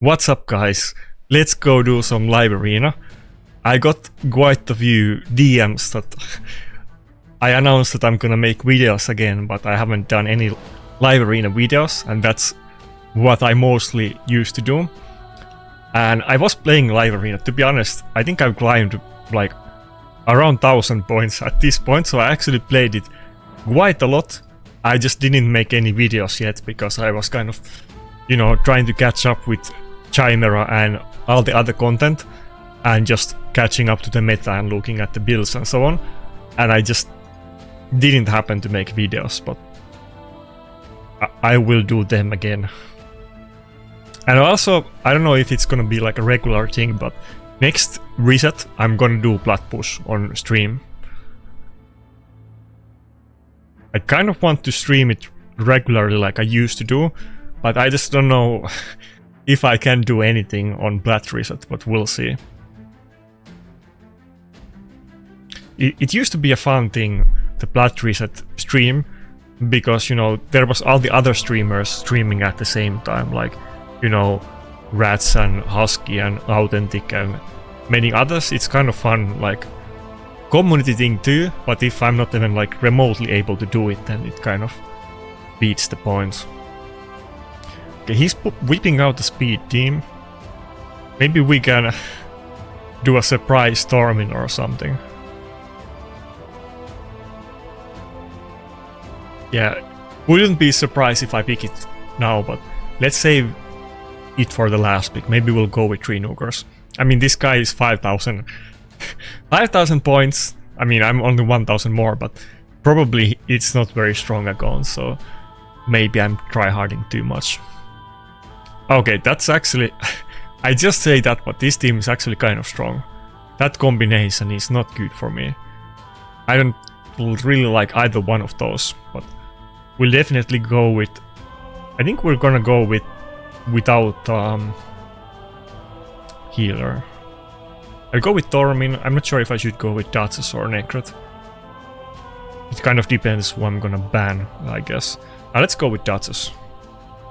What's up, guys? Let's go do some live arena. I got quite a few DMs that I announced that I'm gonna make videos again, but I haven't done any live arena videos, and that's what I mostly used to do. And I was playing live arena. To be honest, I think I've climbed like around 1000 points at this point, so I actually played it quite a lot. I just didn't make any videos yet because I was kind of, trying to catch up with Chimera and all the other content and just catching up to the meta and looking at the builds and so on. And I just didn't happen to make videos, but I will do them again. And also, I don't know if it's gonna be like a regular thing, but next reset I'm gonna do blood push on stream. I kind of want to stream it regularly like I used to do, but I just don't know if I can do anything on blood reset, but we'll see. It used to be a fun thing, the blood reset stream, because there was all the other streamers streaming at the same time, like Rats and Husky and Authentic and many others. It's kind of fun, like community thing too, but if I'm not even like remotely able to do it, then it kind of beats the points. Okay, he's whipping out the speed team. Maybe we can do a surprise Tormin or something. Yeah, wouldn't be surprised if I pick it now, but let's save it for the last pick. Maybe we'll go with 3 nukers. I mean, this guy is 5000. 5000 points. I mean, I'm only 1000 more, but probably it's not very strong again, so maybe I'm tryharding too much. Okay, that's actually... I just say that, but this team is actually kind of strong. That combination is not good for me. I don't really like either one of those, but we'll definitely go with... I think we're gonna go with without healer. I'll go with Tormin. I'm not sure if I should go with Duchess or Nakarada. It kind of depends who I'm gonna ban, I guess. Let's go with Duchess.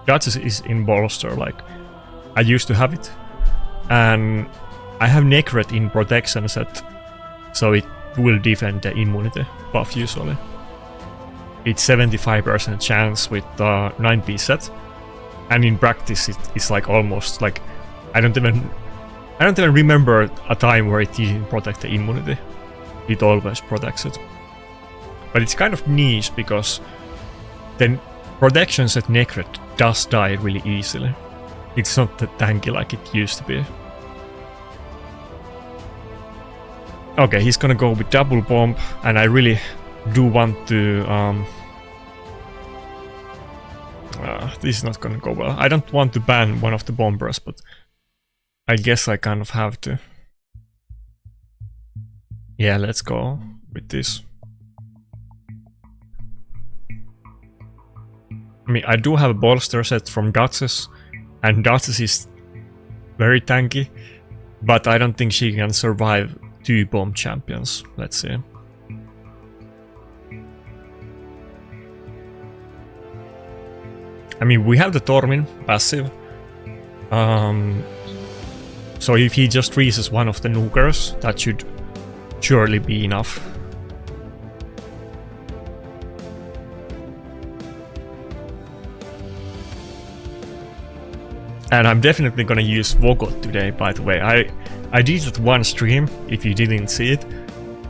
Duchess is in bolster, like I used to have it. And I have Nakarada in protection set, so it will defend the immunity buff usually. It's 75% chance with 9-piece set. And in practice it's like almost like I don't even remember a time where it didn't protect the immunity. It always protects it. But it's kind of niche because then protection set Nakarada does die really easily. It's not that tanky like it used to be. Okay, he's gonna go with double bomb, and I really do want to this is not gonna go well. I don't want to ban one of the bombers, but I guess I kind of have to. Yeah, let's go with this. I mean, I do have a bolster set from Duchess, and Duchess is very tanky, but I don't think she can survive 2 bomb champions. Let's see. I mean, we have the Tormin passive. So if he just freezes one of the nukers, that should surely be enough. And I'm definitely gonna use Vogot today, by the way. I did that one stream, if you didn't see it.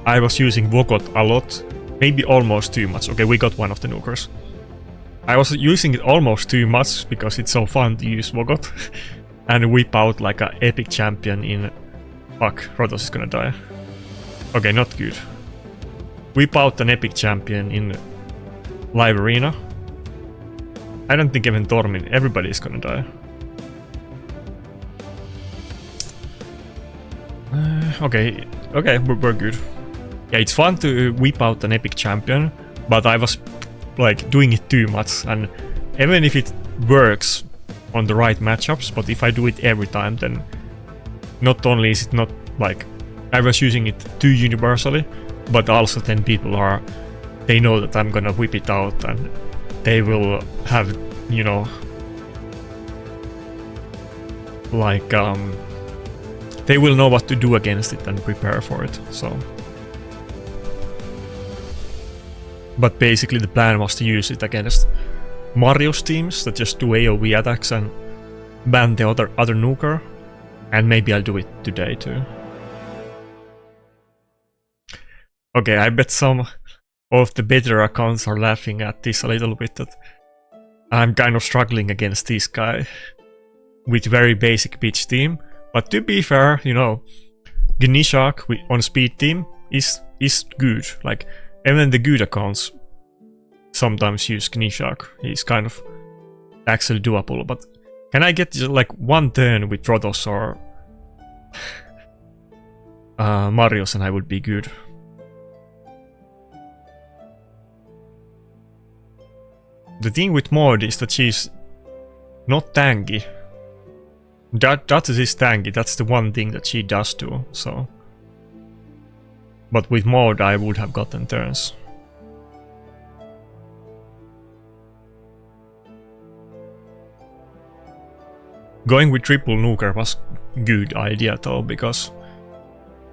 I was using Vogot a lot, maybe almost too much. Okay, we got one of the nukers. I was using it almost too much because it's so fun to use Vogot and whip out like an epic champion in... Fuck, Rotos is gonna die. Okay, not good. Whip out an epic champion in live arena. I don't think even Tormin, everybody is gonna die. Okay, we're good. Yeah, it's fun to whip out an epic champion, but I was like doing it too much, and even if it works on the right matchups, but if I do it every time, then not only is it not like I was using it too universally, but also then people they know that I'm gonna whip it out and they will have, like they will know what to do against it and prepare for it. So, but basically the plan was to use it against Mario's teams that just do AoE attacks and ban the other nuker, and maybe I'll do it today too. Okay, I bet some of the better accounts are laughing at this a little bit, that I'm kind of struggling against this guy with very basic pitch team. But to be fair, you know, Gnishak on speed team is good. Like, even the good accounts sometimes use Gnishak. He's kind of actually doable. But can I get just like one turn with Rotos or Marios and I would be good. The thing with Maud is that she's not tanky. That is tanky, that's the one thing that she does do, so. But with Maud I would have gotten turns. Going with triple nuker was good idea though, because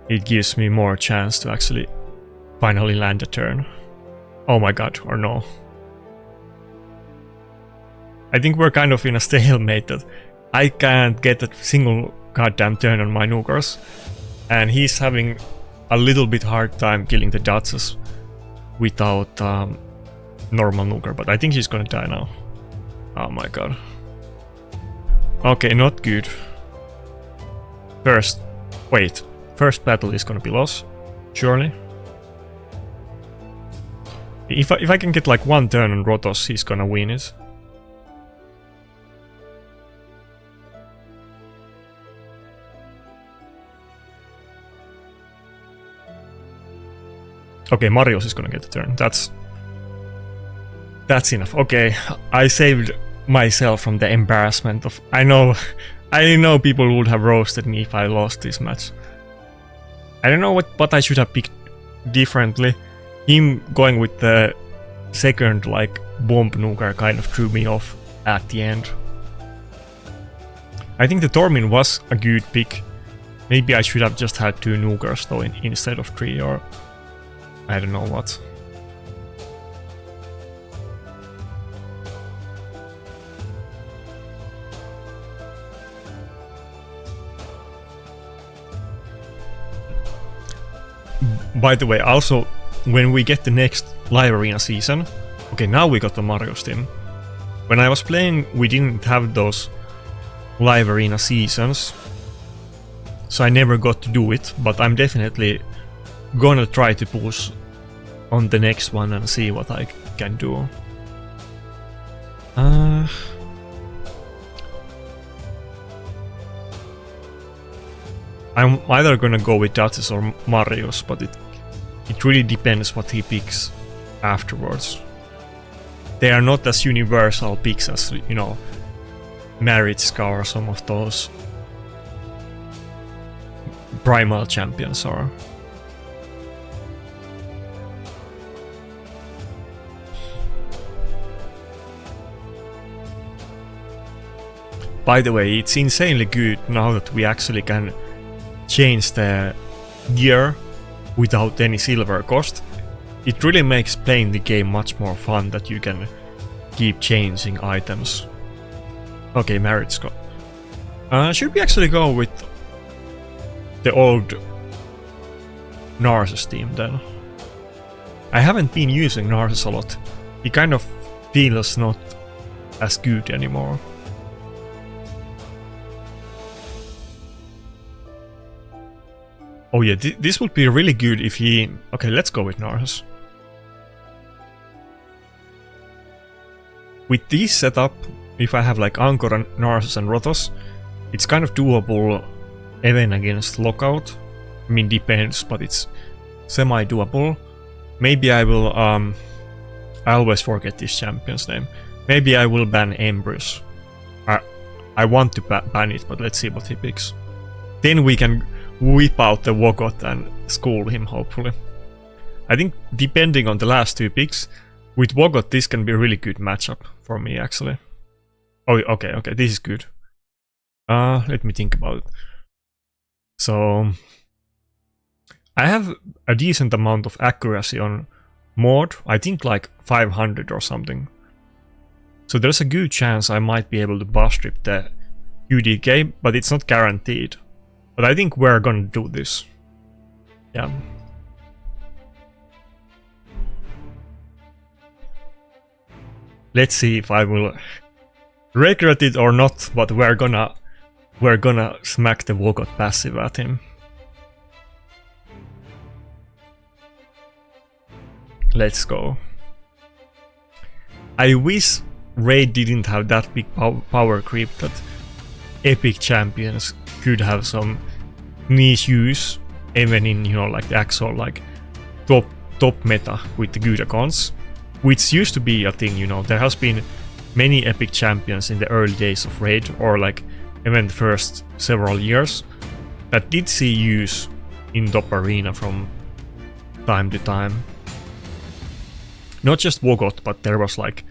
it gives me more chance to actually finally land a turn. Oh my god, or no. I think we're kind of in a stalemate that I can't get a single goddamn turn on my nukers, and he's having a little bit hard time killing the Datsus without normal nuker, but I think he's gonna die now. Oh my god. Okay, not good. First battle is gonna be lost, surely. If I can get like one turn on Rotos, he's gonna win it. Okay, Marios is gonna get the turn. That's enough. Okay, I saved myself from the embarrassment of. I know people would have roasted me if I lost this match. I don't know what I should have picked differently. Him going with the second like bomb nuker kind of threw me off at the end. I think the Tormin was a good pick. Maybe I should have just had 2 nukers though instead of 3, or I don't know what. By the way, also, when we get the next live arena season, okay, now we got the Mario's team. When I was playing, we didn't have those live arena seasons, so I never got to do it, but I'm definitely gonna try to push on the next one and see what I can do. I'm either gonna go with Datsus or Marios, but it really depends what he picks afterwards. They are not as universal picks as, you know, Maritska or some of those primal champions are. By the way, it's insanely good now that we actually can change the gear without any silver cost. It really makes playing the game much more fun that you can keep changing items. Okay, Maritska. Should we actually go with the old Narcissus team then? I haven't been using Narcissus a lot. He kind of feels not as good anymore. Oh yeah, this would be really good if he... Okay, let's go with Narcissus. With this setup, if I have like Anchor and Narcissus and Rotos, it's kind of doable even against Lockout. I mean, depends, but it's semi-doable. Maybe I will... I always forget this champion's name. Maybe I will ban Embrus. I want to ban it, but let's see what he picks. Then we can whip out the Wogot and school him, hopefully. I think, depending on the last 2 picks, with Wogot this can be a really good matchup for me, actually. Oh, okay, this is good. Let me think about it. So I have a decent amount of accuracy on mod, I think like 500 or something. So there's a good chance I might be able to bus trip the UDK, but it's not guaranteed. But I think we're gonna do this. Yeah. Let's see if I will regret it or not, but we're gonna smack the Wogot passive at him. Let's go. I wish Raid didn't have that big power creep, that epic champions could have some niche use, even in, you know, like the actual like top meta with the good accounts, which used to be a thing. You know, there has been many epic champions in the early days of Raid, or like even the first several years, that did see use in top arena from time to time. Not just Wogot, but there was like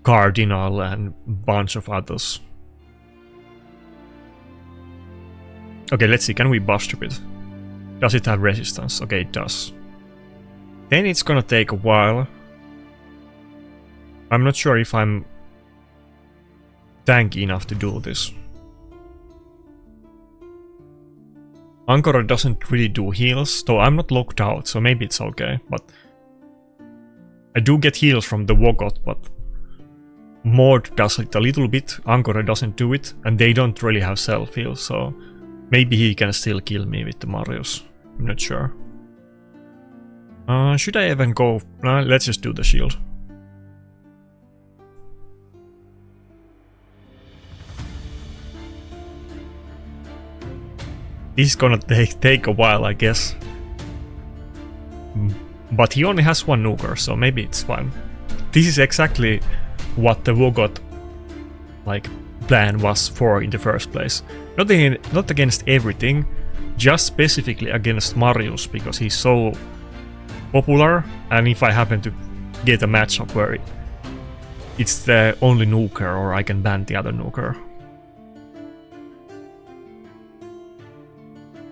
Cardinal and bunch of others. Okay, let's see, can we bus trip it? Does it have resistance? Okay, it does. Then it's gonna take a while. I'm not sure if I'm tanky enough to do this. Ankara doesn't really do heals, though I'm not locked out, so maybe it's okay, but I do get heals from the Wogot, but Mod does it a little bit, Ankara doesn't do it, and they don't really have self-heal, so maybe he can still kill me with the Marius. I'm not sure. Should I even go? Let's just do the shield. This is gonna take a while, I guess. But he only has one nuker, so maybe it's fine. This is exactly what the Wogot like plan was for in the first place. Not against everything, just specifically against Marius, because he's so popular, and if I happen to get a matchup where it's the only nuker, or I can ban the other nuker.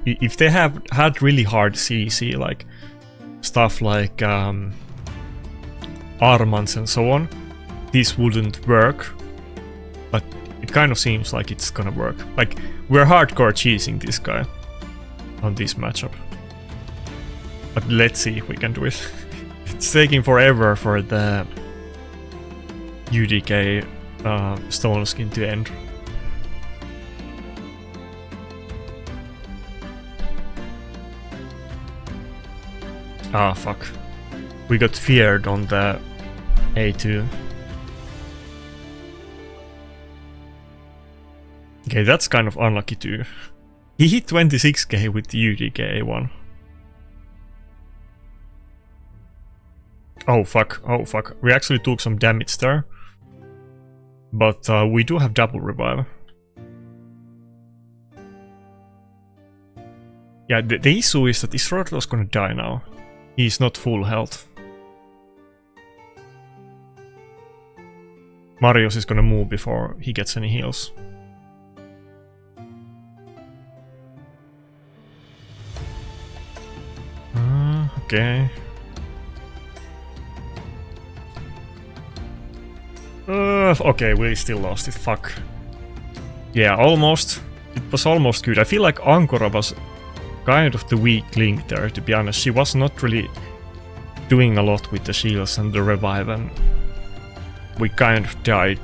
If they have had really hard CC, like stuff like Armans and so on, this wouldn't work, but it kind of seems like it's gonna work. Like, we're hardcore cheesing this guy on this matchup. But let's see if we can do it. It's taking forever for the UDK stone skin to end. Ah, fuck. We got feared on the A2. Okay, that's kind of unlucky too. He hit 26k with the UDK A1. Oh fuck, oh fuck. We actually took some damage there. But we do have double revive. Yeah, the issue is that Israel's gonna die now. He's not full health. Marius is gonna move before he gets any heals. Okay. Okay, we still lost it, fuck. Yeah, almost. It was almost good. I feel like Ankara was kind of the weak link there, to be honest. She was not really doing a lot with the shields and the revive, and we kind of died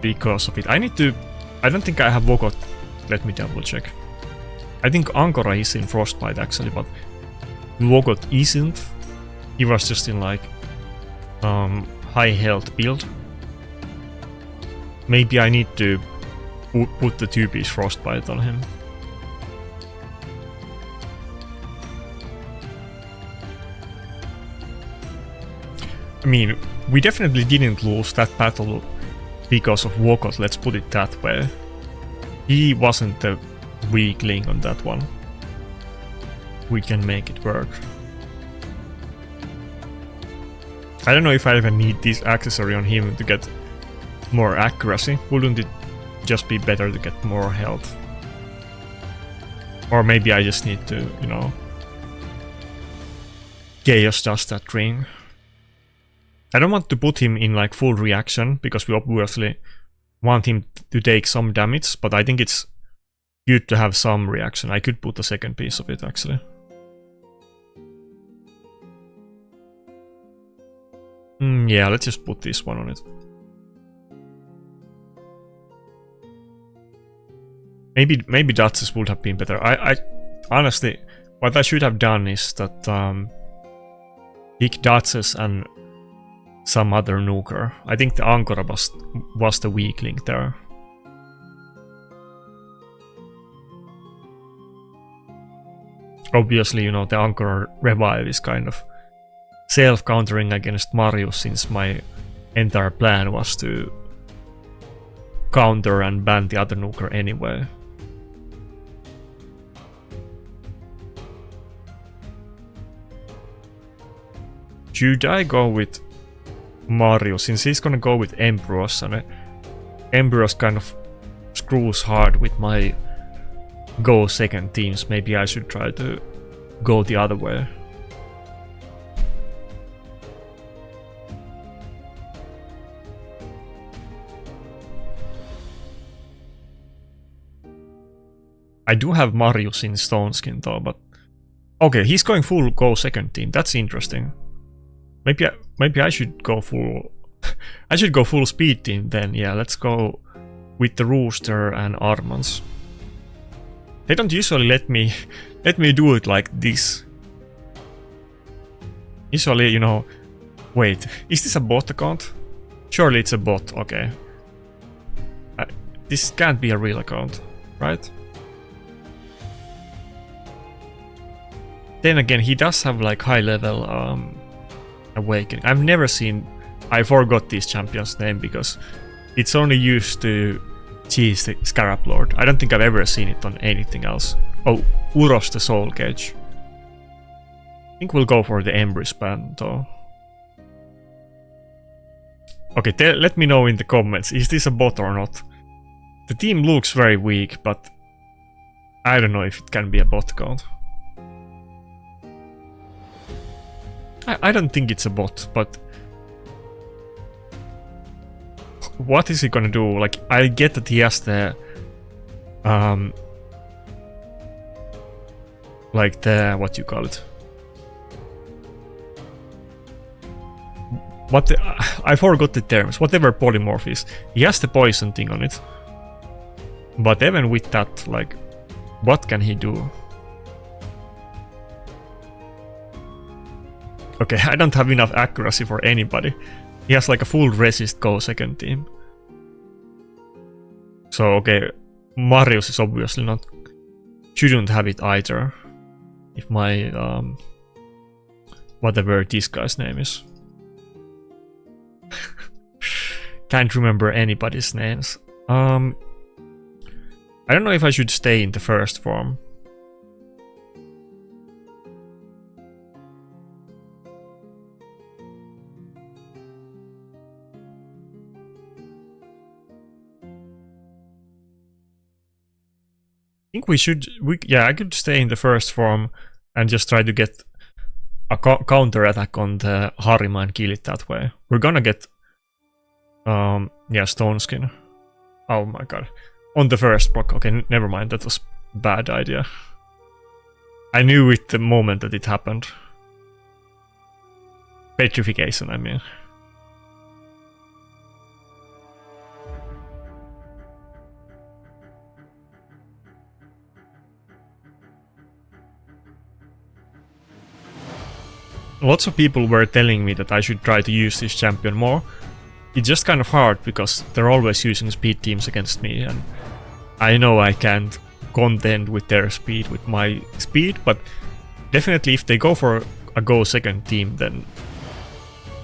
because of it. I don't think I have Wogot. Let me double check. I think Ankara is in Frostbite actually, but Wogot isn't. He was just in like high health build. Maybe I need to put the 2-piece Frostbite on him. I mean, we definitely didn't lose that battle because of Wogot, let's put it that way. He wasn't the weak link on that one. We can make it work. I don't know if I even need this accessory on him to get more accuracy. Wouldn't it just be better to get more health. Or maybe I just need to, you know, Chaos Dust that ring. I don't want to put him in like full reaction, because we obviously want him to take some damage, but I think it's good to have some reaction. I could put a second piece of it actually. Yeah, let's just put this one on it. Maybe Duchess would have been better. I honestly, what I should have done is that pick Duchess and some other nuker. I think the Ankara was the weak link there. Obviously, you know, the Ankara revive is kind of self-countering against Marius, since my entire plan was to counter and ban the other nuker anyway. Should I go with Mario, since he's gonna go with Emperors, and Emperors kind of screws hard with my go second teams? Maybe I should try to go the other way. I do have Marius in Stone Skin though, but okay, he's going full go second team. That's interesting. Maybe I should go full. I should go full speed team then. Yeah, let's go with the Rooster and Armans. They don't usually let me do it like this. Usually, you know. Wait, is this a bot account? Surely it's a bot. Okay. This can't be a real account, right? Then again, he does have like high level awakening. I've never seen. I forgot this champion's name because it's only used to cheese the Scarab Lord. I don't think I've ever seen it on anything else. Oh, Uros the Soul Cage. I think we'll go for the Embrace band though. Okay, let me know in the comments, is this a bot or not? The team looks very weak, but I don't know if it can be a bot count. I don't think it's a bot, but what is he gonna do? Like, I get that he has the like the, what you call it? What I forgot the terms. Whatever polymorph is, he has the poison thing on it. But even with that, like, what can he do? Okay, I don't have enough accuracy for anybody. He has like a full resist go second team. So okay, Marius is obviously not. Shouldn't have it either. If my whatever this guy's name is. Can't remember anybody's names. I don't know if I should stay in the first form. I think we should. Yeah, I could stay in the first form and just try to get a counter attack on the Harima and kill it that way. We're gonna get yeah, Stone Skin. Oh my god. On the first proc. Okay, never mind, that was a bad idea. I knew it the moment that it happened. Petrification, I mean. Lots of people were telling me that I should try to use this champion more. It's just kind of hard because they're always using speed teams against me, and I know I can't contend with their speed with my speed, but definitely if they go for a go second team, then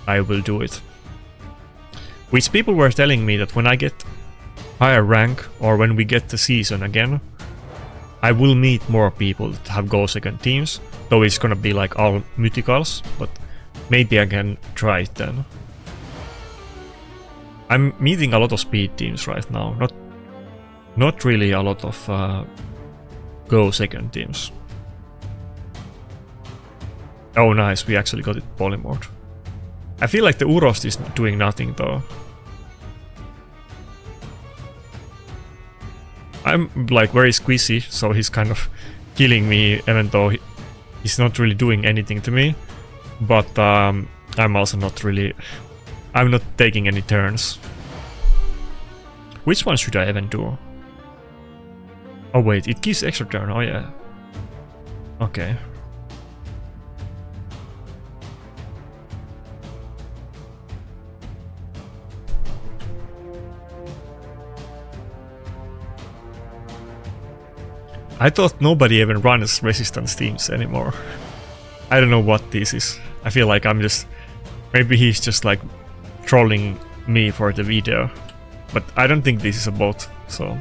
I will do it. Which people were telling me that when I get higher rank, or when we get the season again, I will meet more people that have go second teams, though it's gonna be like all mythicals, but maybe I can try it then. I'm meeting a lot of speed teams right now, Not really a lot of Go second teams. Oh nice, we actually got it polymorphed. I feel like the Urost is doing nothing though. I'm like very squishy, so he's kind of killing me even though he's not really doing anything to me. But I'm also not really... I'm not taking any turns. Which one should I even do? Oh wait, it gives extra turn, oh yeah. Okay. I thought nobody even runs resistance teams anymore. I don't know what this is. I feel like I'm just... Maybe he's just like trolling me for the video. But I don't think this is a bot, so...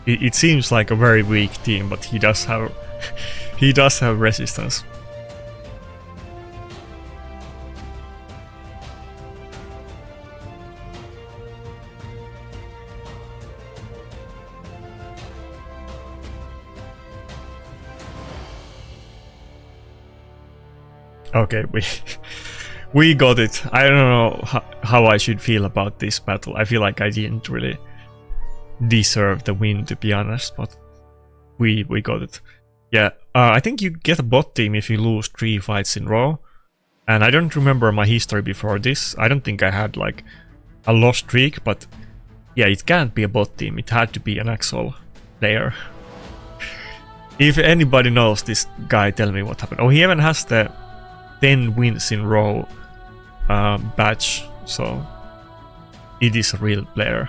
It seems like a very weak team, but he does have... he does have resistance. Okay, we got it. I don't know how I should feel about this battle. I feel like I didn't really deserve the win, to be honest, but we got it. Yeah, I think you get a bot team if you lose 3 fights in a row. And I don't remember my history before this. I don't think I had like a loss streak, but yeah, it can't be a bot team. It had to be an actual player. If anybody knows this guy, tell me what happened. Oh, he even has the 10 wins in a row badge, so it is a real player.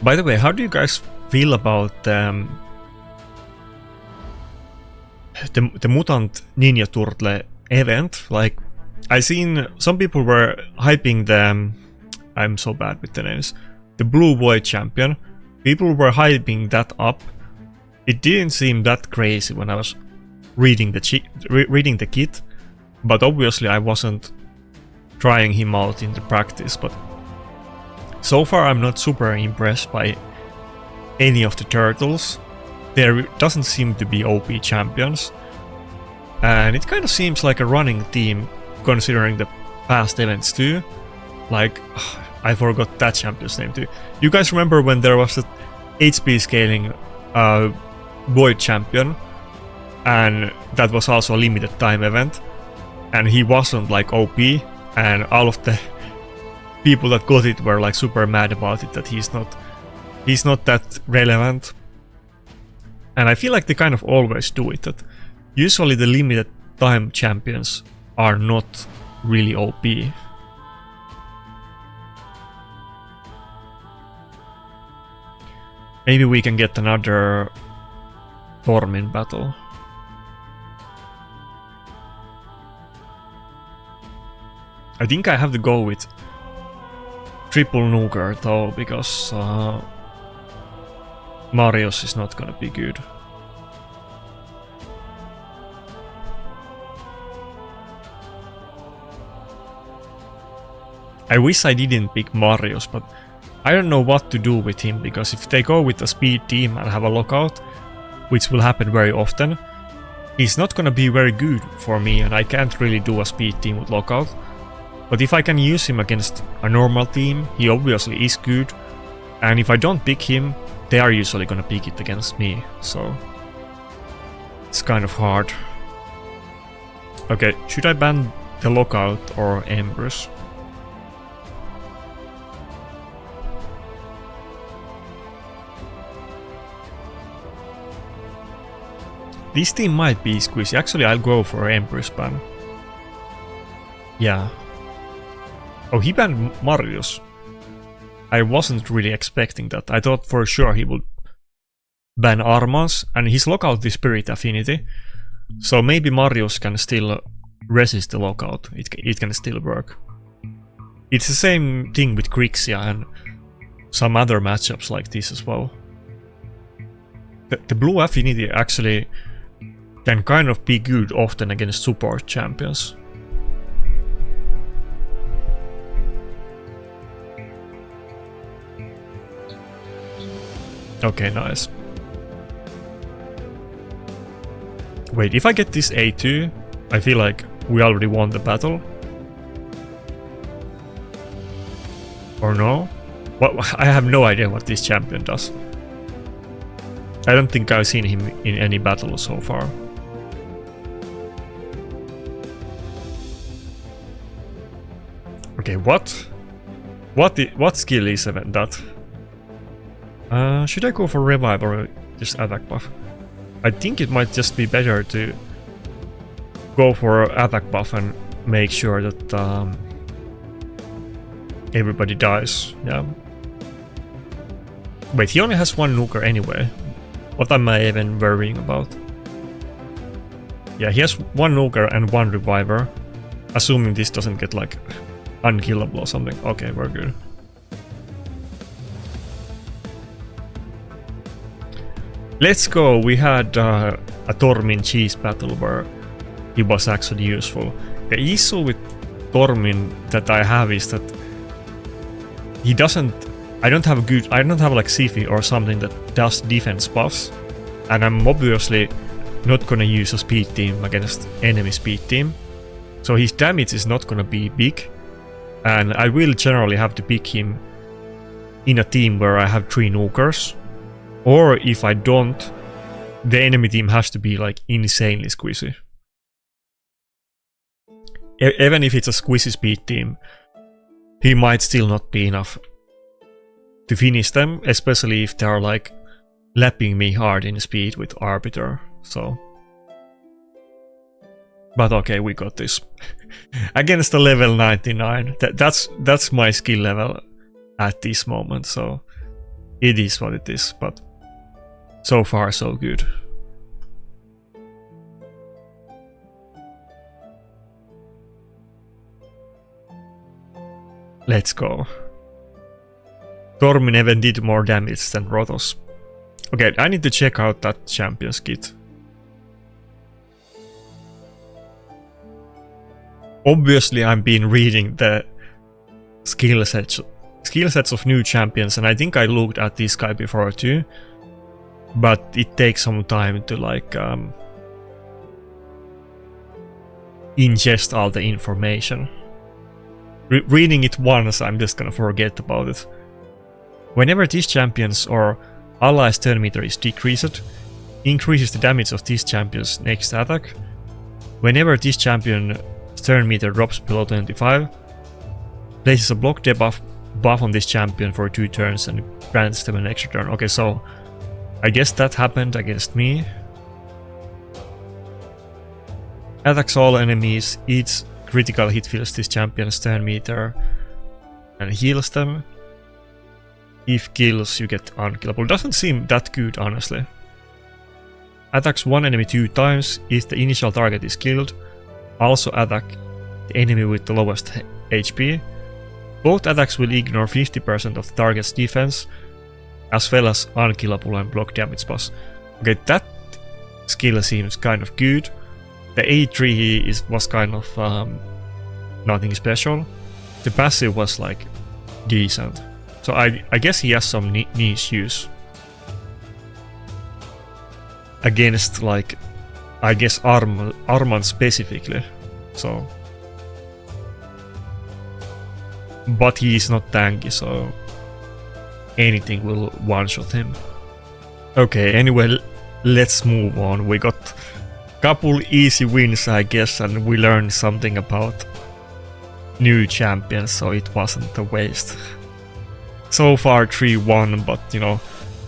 By the way, how do you guys feel about the Mutant Ninja Turtle event? Like, I seen some people were hyping the... I'm so bad with the names. The Blue Void Champion. People were hyping that up. It didn't seem that crazy when I was reading the kit, but obviously I wasn't trying him out in the practice, but so far I'm not super impressed by any of the turtles. There doesn't seem to be OP champions, and it kind of seems like a running team considering the past events too. Like, I forgot that champion's name too. You guys remember when there was that HP scaling Void champion, and that was also a limited time event, and he wasn't like OP, and all of the people that got it were like super mad about it, that he's not that relevant. And I feel like they kind of always do it, that usually the limited time champions are not really OP. Maybe we can get another Tormin battle. I think I have to go with triple Nuker though, because Marius is not gonna be good. I wish I didn't pick Marius, but I don't know what to do with him, because if they go with a speed team and have a lockout, which will happen very often, he's not gonna be very good for me, and I can't really do a speed team with lockout. But if I can use him against a normal team, he obviously is good, and if I don't pick him, they are usually gonna pick it against me, so it's kind of hard. Okay, should I ban the lockout or Empress? This team might be squishy. Actually, I'll go for Empress ban. Yeah. Oh, he banned Marius. I wasn't really expecting that. I thought for sure he would ban Armans, and his lockout is Spirit Affinity. So maybe Marius can still resist the lockout. It can still work. It's the same thing with Grixia and some other matchups like this as well. The blue affinity actually can kind of be good often against support champions. Okay, nice. Wait, if I get this A2, I feel like we already won the battle. Or no? Well, I have no idea what this champion does. I don't think I've seen him in any battle so far. Okay, what? What skill is even that? Should I go for revive or just attack buff? I think it might just be better to go for attack buff and make sure that everybody dies. Yeah. Wait, he only has one nuker anyway. What am I even worrying about? Yeah, he has one nuker and one reviver. Assuming this doesn't get like unkillable or something. Okay, we're good. Let's go. We had a Tormin cheese battle where he was actually useful. The issue with Tormin that I have is that he doesn't. I don't have like Sifi or something that does defense buffs, and I'm obviously not gonna use a speed team against enemy speed team, so his damage is not gonna be big, and I will generally have to pick him in a team where I have 3 nukers. Or if I don't, the enemy team has to be like insanely squishy. Even if it's a squishy speed team, he might still not be enough to finish them, especially if they are like lapping me hard in speed with Arbiter, so. But okay, we got this. Against the level 99, that's my skill level at this moment, so it is what it is, but so far so good. Let's go. Tormin even did more damage than Rotos. Okay, I need to check out that champion's kit. Obviously I've been reading the skill sets of new champions, and I think I looked at this guy before too, but it takes some time to like ingest all the information. Reading it once, I'm just gonna forget about it. Whenever these champions or allies' turn meter is decreased, increases the damage of this champion's next attack. Whenever this champion's turn meter drops below 25, places a block debuff on this champion for 2 turns and grants them an extra turn. Okay, so I guess that happened against me. Attacks all enemies, each critical hit fills this champion's turn meter and heals them. If kills, you get unkillable. Doesn't seem that good, honestly. Attacks one enemy 2 times if the initial target is killed. Also attack the enemy with the lowest HP. Both attacks will ignore 50% of the target's defense, as well as unkillable and block damage buffs. Okay, that skill seems kind of good. The A3 was kind of nothing special. The passive was like decent. So I guess he has some niche use. Against like, I guess Arman specifically. So. But he is not tanky, so anything will one-shot him. Okay, anyway, let's move on. We got a couple easy wins, I guess, and we learned something about new champions, so it wasn't a waste. So far 3-1, but you know,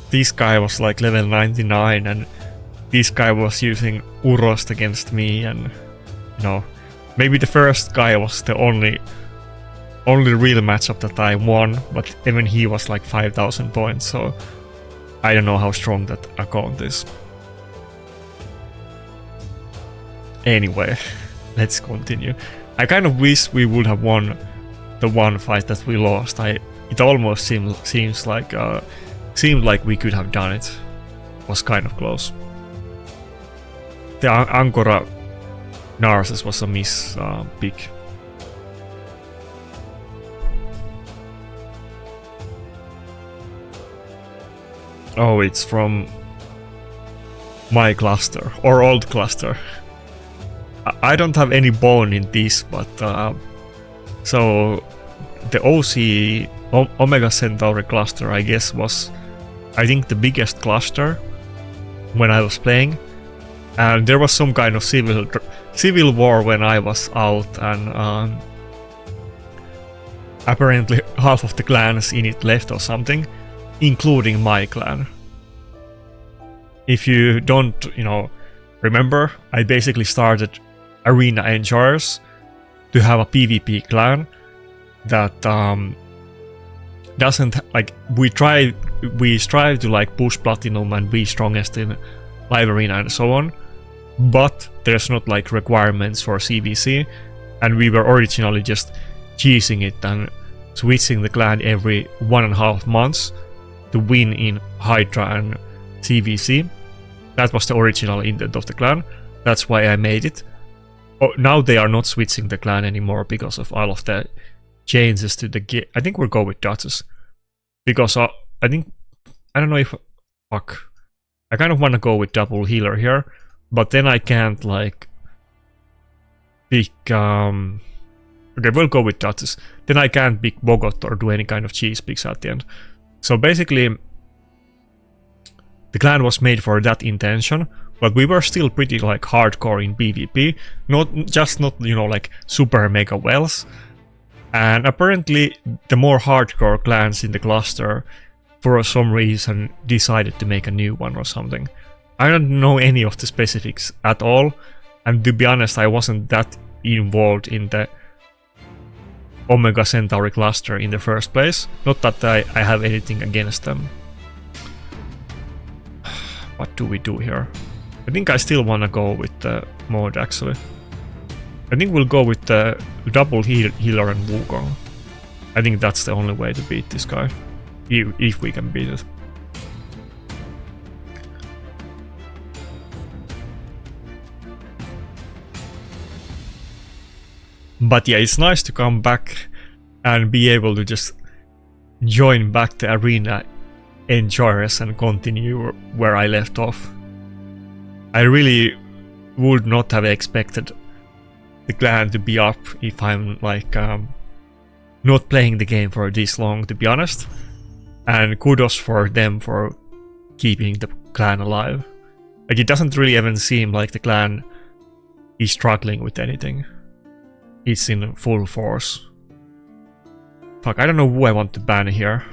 this guy was like level 99 and this guy was using Urost against me, and you know, maybe the first guy was the only real matchup that I won, but even he was like 5,000 points, so I don't know how strong that account is. Anyway, let's continue. I kind of wish we would have won the one fight that we lost. It almost seemed like we could have done it. Was kind of close. The Angora Narses was a miss pick. Oh, it's from my cluster, or old cluster. I don't have any bone in this, but so the OC Omega Centauri cluster, I guess, was, I think, the biggest cluster when I was playing, and there was some kind of civil war when I was out, and apparently half of the clans in it left or something, including my clan. If you don't, remember, I basically started Arena Enjoyers to have a PvP clan that doesn't, like, we strive to like push platinum and be strongest in live arena and so on, but there's not like requirements for CVC, and we were originally just cheesing it and switching the clan every 1.5 months to win in Hydra and CVC. That was the original intent of the clan. That's why I made it. Oh, now they are not switching the clan anymore because of all of the changes to the game. I think we'll go with Duchess. Because I don't know if... Fuck. I kind of want to go with double healer here. But then I can't, like... pick... Okay, we'll go with Duchess. Then I can't pick Bogot or do any kind of cheese picks at the end. So basically... the clan was made for that intention, but we were still pretty like hardcore in PvP, not like super mega wells. And apparently the more hardcore clans in the cluster for some reason decided to make a new one or something. I don't know any of the specifics at all, and to be honest, I wasn't that involved in the Omega Centauri cluster in the first place. Not that I have anything against them. What do we do here? I think I still want to go with the mod, actually. I think we'll go with the double healer and Wukong. I think that's the only way to beat this guy. If we can beat it. But yeah, it's nice to come back and be able to just join back the Arena Enjoyers and continue where I left off. I really would not have expected the clan to be up if I'm like not playing the game for this long, to be honest. And kudos for them for keeping the clan alive. Like, it doesn't really even seem like the clan is struggling with anything. It's in full force. Fuck, I don't know who I want to ban here.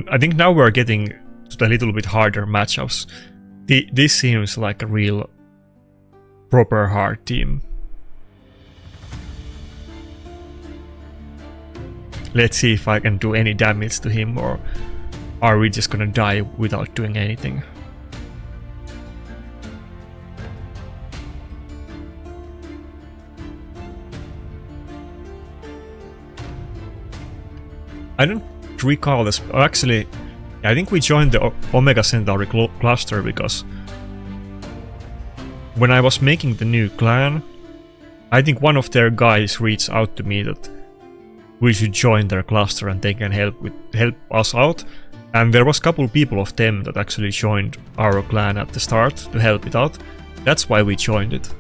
I think now we're getting to a little bit harder matchups. This seems like a real proper hard team. Let's see if I can do any damage to him, or are we just gonna die without doing anything? I don't recall this. Actually, I think we joined the Omega Centauri cluster because when I was making the new clan, I think one of their guys reached out to me that we should join their cluster and they can help us out. And there was a couple people of them that actually joined our clan at the start to help it out. That's why we joined it.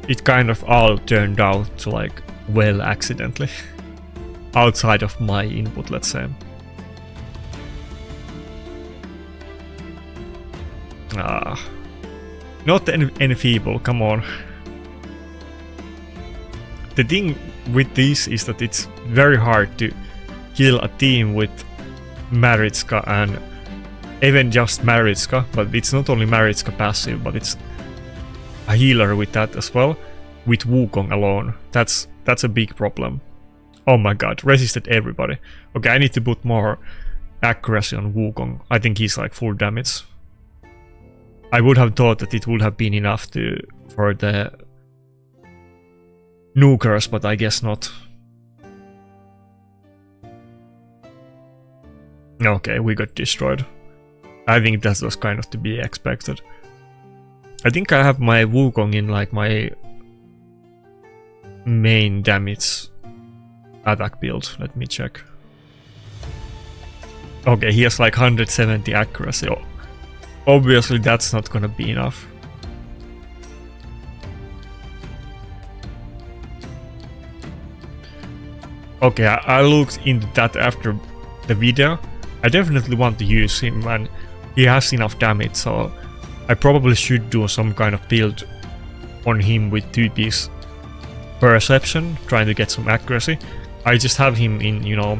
It kind of all turned out to like, well, accidentally. Outside of my input, let's say. Not enfeeble, come on. The thing with this is that it's very hard to kill a team with Maritska and even just Maritska, but it's not only Maritska passive, but it's a healer with that as well, with Wukong alone. That's a big problem. Oh my god, resisted everybody. Okay, I need to put more accuracy on Wukong. I think he's like full damage. I would have thought that it would have been enough for the nukers, but I guess not. Okay, we got destroyed. I think that was kind of to be expected. I think I have my Wukong in like my main damage attack build. Let me check. Okay, he has like 170 accuracy. Obviously that's not gonna be enough. Okay, I looked into that after the video. I definitely want to use him and he has enough damage, so I probably should do some kind of build on him with 2-piece perception, trying to get some accuracy. I just have him in, you know,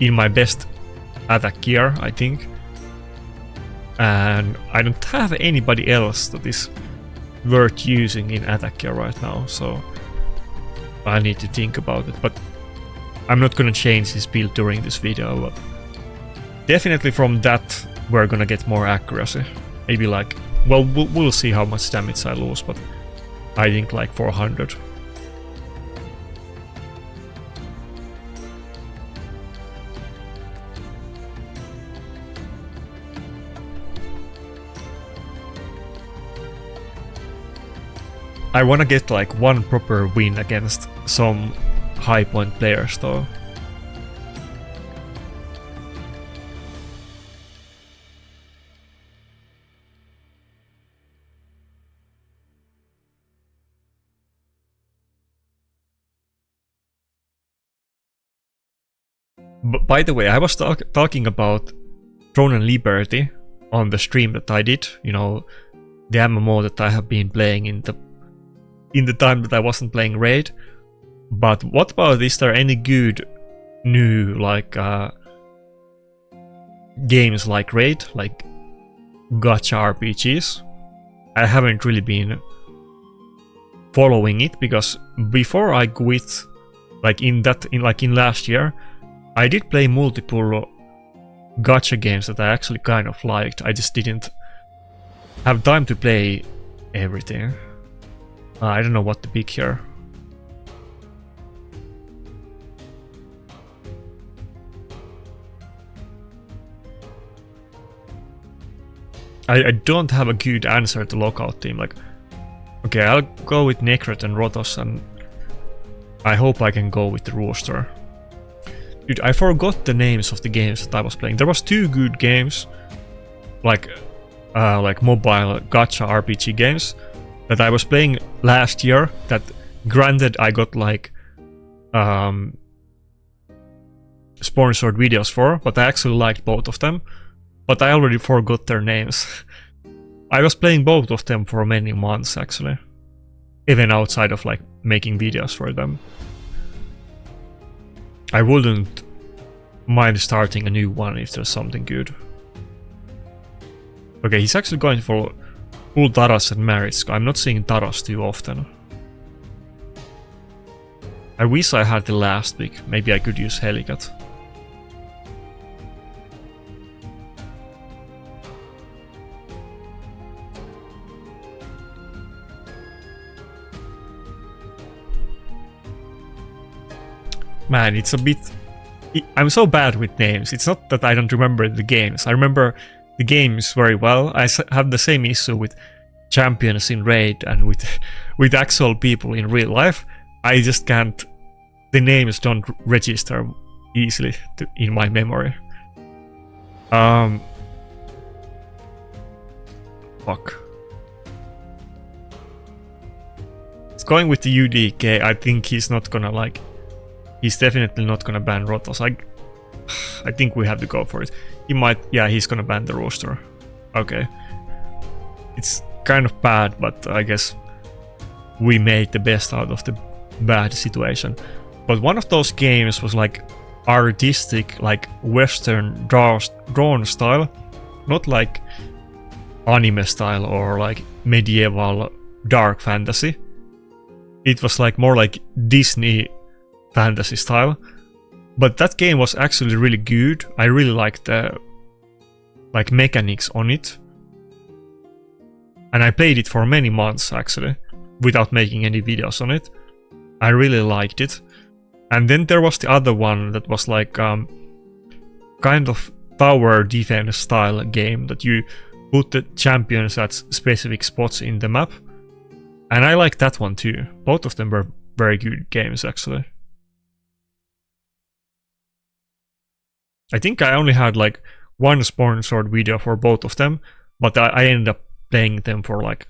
in my best attack gear, I think. And I don't have anybody else that is worth using in attack gear right now, so I need to think about it. But I'm not gonna change his build during this video, but definitely from that we're gonna get more accuracy. Maybe like, well, we'll see how much damage I lose, but I think like 400. I wanna get like one proper win against some high point players though. By the way, I was talking about Throne and Liberty on the stream that I did, you know, the MMO that I have been playing in the time that I wasn't playing Raid. But what about, is there any good new like games like Raid, like gacha RPGs? I haven't really been following it because before I quit, like in last year, I did play multiple gacha games that I actually kind of liked. I just didn't have time to play everything. I don't know what to pick here. I don't have a good answer to lockout team. Like, okay, I'll go with Necret and Rotos, and I hope I can go with the Rooster. Dude, I forgot the names of the games that I was playing. There was 2 good games, like mobile gacha RPG games that I was playing last year. That, granted, I got like sponsored videos for, but I actually liked both of them. But I already forgot their names. I was playing both of them for many months actually, even outside of like making videos for them. I wouldn't mind starting a new one if there's something good. Okay, he's actually going for full Taras and Maritzka. I'm not seeing Taras too often. I wish I had the last pick. Maybe I could use Helicat. Man, it's a bit... I'm so bad with names. It's not that I don't remember the games. I remember the games very well. I have the same issue with champions in Raid and with actual people in real life. I just can't... The names don't register easily in my memory. Fuck. It's going with the UDK. I think he's not gonna like... He's definitely not gonna ban Rotos. I think we have to go for it. He might... Yeah, he's gonna ban the Rooster. Okay. It's kind of bad, but I guess we made the best out of the bad situation. But one of those games was like artistic, like Western drawn style. Not like anime style or like medieval dark fantasy. It was like more like Disney fantasy style. But that game was actually really good. I really liked the like mechanics on it. And I played it for many months actually, without making any videos on it. I really liked it. And then there was the other one that was like kind of tower defense style game that you put the champions at specific spots in the map. And I like that one too. Both of them were very good games actually. I think I only had like one sponsored video for both of them, but I ended up playing them for like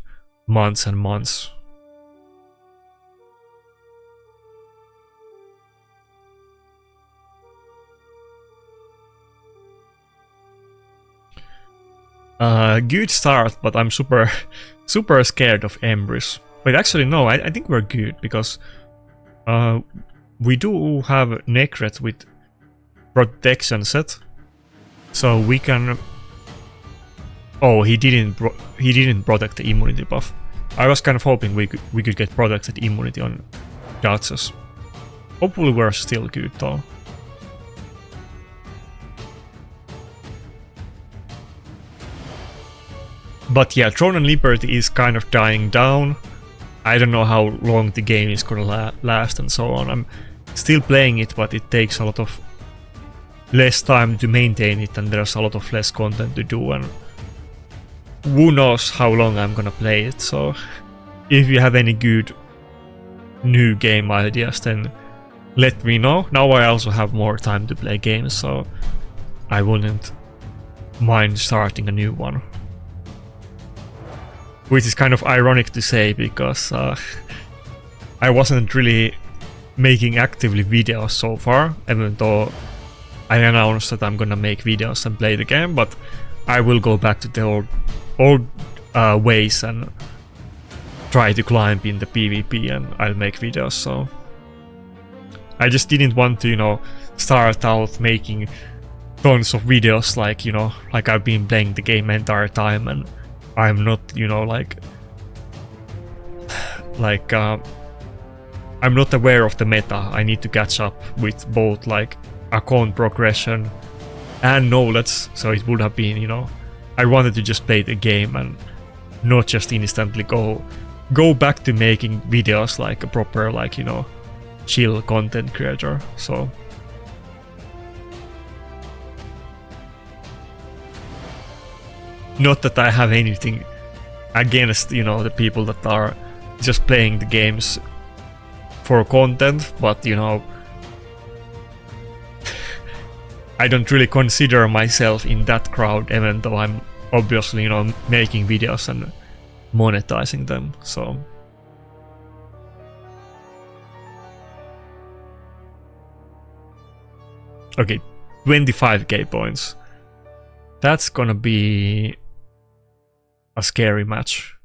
months and months. Good start, but I'm super scared of Embrys. But actually no, I think we're good because we do have Necret with protection set, so we can. Oh, he didn't protect the immunity buff. I was kind of hoping we could get protected immunity on Duchess. Hopefully we're still good though. But yeah, Throne and Liberty is kind of dying down. I don't know how long the game is gonna last and so on. I'm still playing it, but it takes a lot of less time to maintain it, and there's a lot of less content to do, and who knows how long I'm gonna play it. So if you have any good new game ideas, then let me know. Now I also have more time to play games, so I wouldn't mind starting a new one. Which is kind of ironic to say, because I wasn't really making actively videos so far, even though I announced that I'm gonna make videos and play the game, but I will go back to the old ways and try to climb in the PvP, and I'll make videos. So I just didn't want to, you know, start out making tons of videos like, you know, like I've been playing the game entire time and I'm not, you know, like I'm not aware of the meta. I need to catch up with both like account progression and knowledge, so it would have been, you know, I wanted to just play the game and not just instantly go back to making videos like a proper, like, you know, chill content creator. So not that I have anything against, you know, the people that are just playing the games for content, but, you know, I don't really consider myself in that crowd, even though I'm obviously, you know, making videos and monetizing them. So okay, 25k points. That's gonna be a scary match.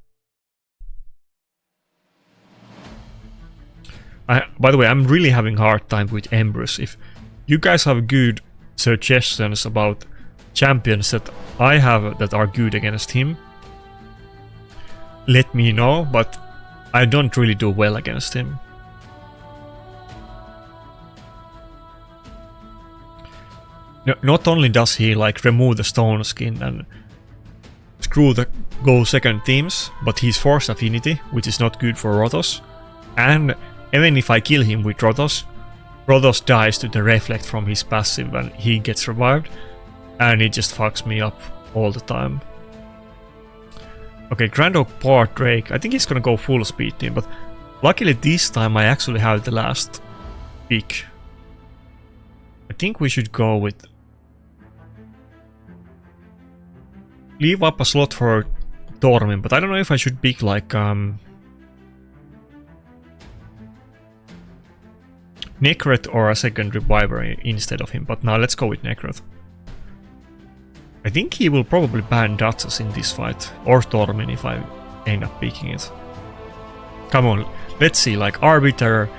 By the way, I'm really having a hard time with Embrys. If you guys have good suggestions about champions that I have that are good against him, let me know, but I don't really do well against him. Not only does he like remove the stone skin and screw the go second teams, but he's force affinity, which is not good for Rotos. And even if I kill him with Rotos, Rotos dies to the reflect from his passive and he gets revived, and it just fucks me up all the time. Okay, Grand Oak Port Drake, I think he's gonna go full speed team, but luckily this time I actually have the last pick. I think we should go with... leave up a slot for Tormin, but I don't know if I should pick like Necret or a second reviver instead of him, but now let's go with Necret. I think he will probably ban Duchess in this fight, or Tormin if I end up picking it. Come on, let's see, like Arbiter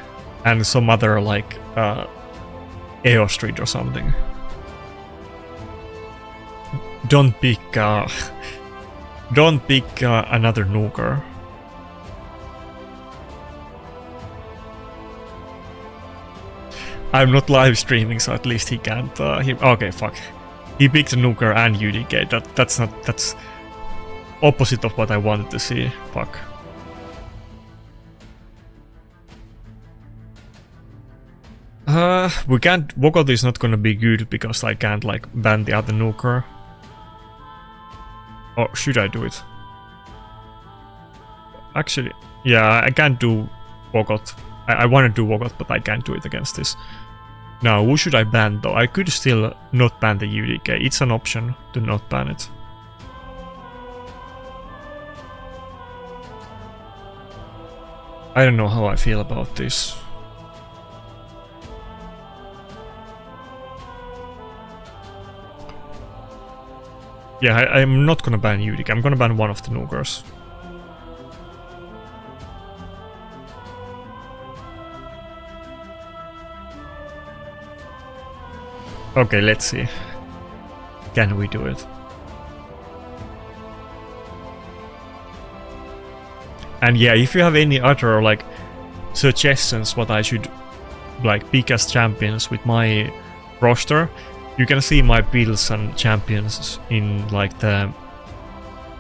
and some other like Eostrid or something. Don't pick another nuker. I'm not live streaming, so at least he can't. Okay, fuck. He picked Nuker and UDK. That's opposite of what I wanted to see. Fuck. We can't. Vocal is not gonna be good because I can't like ban the other Nuker. Or should I do it? Actually, yeah, I can't do Vogot. I want to do Vogot, but I can't do it against this. Now, who should I ban though? I could still not ban the UDK. It's an option to not ban it. I don't know how I feel about this. Yeah, I'm not gonna ban UDK. I'm gonna ban one of the Nukers. Okay, let's see. Can we do it? And yeah, if you have any other like suggestions what I should like pick as champions with my roster, you can see my builds and champions in like the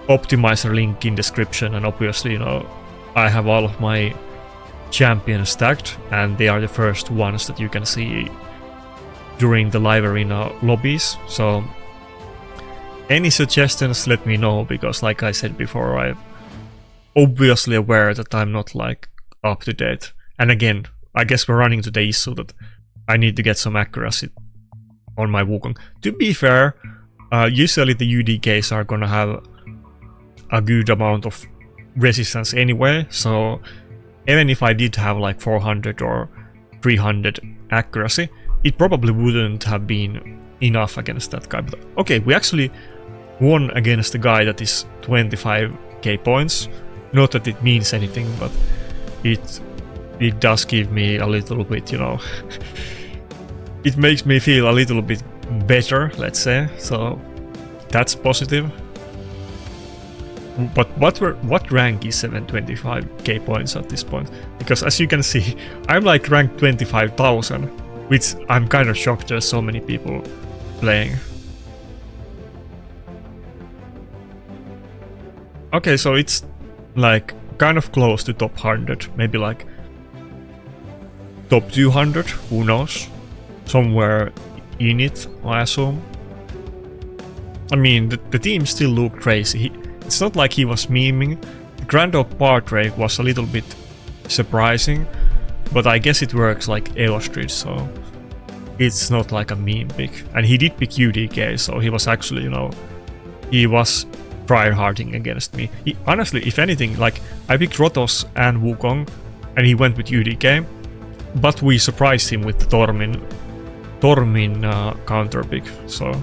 optimizer link in description, and obviously, you know, I have all of my champions tagged and they are the first ones that you can see during the live arena lobbies. So any suggestions, let me know, because like I said before, I'm obviously aware that I'm not like up to date. And again, I guess we're running into the issue that I need to get some accuracy on my Wukong. To be fair, usually the UDKs are gonna have a good amount of resistance anyway, so even if I did have like 400 or 300 accuracy, it probably wouldn't have been enough against that guy. But okay, we actually won against a guy that is 25k points. Not that it means anything, but it does give me a little bit, you know, it makes me feel a little bit better, let's say, so that's positive. But what rank is 725k points at this point? Because as you can see, I'm like ranked 25,000, which I'm kind of shocked there's so many people playing. Okay, so it's like kind of close to top 100, maybe like top 200, who knows? Somewhere in it, I assume. I mean, the team still looked crazy. It's not like he was memeing. The Grand Oak Portrait was a little bit surprising, but I guess it works like Eostrid, so it's not like a meme pick. And he did pick UDK, so he was actually, you know, he was tryharding against me. Honestly, if anything, like, I picked Rotos and Wukong, and he went with UDK, but we surprised him with the Tormin counter pick, so...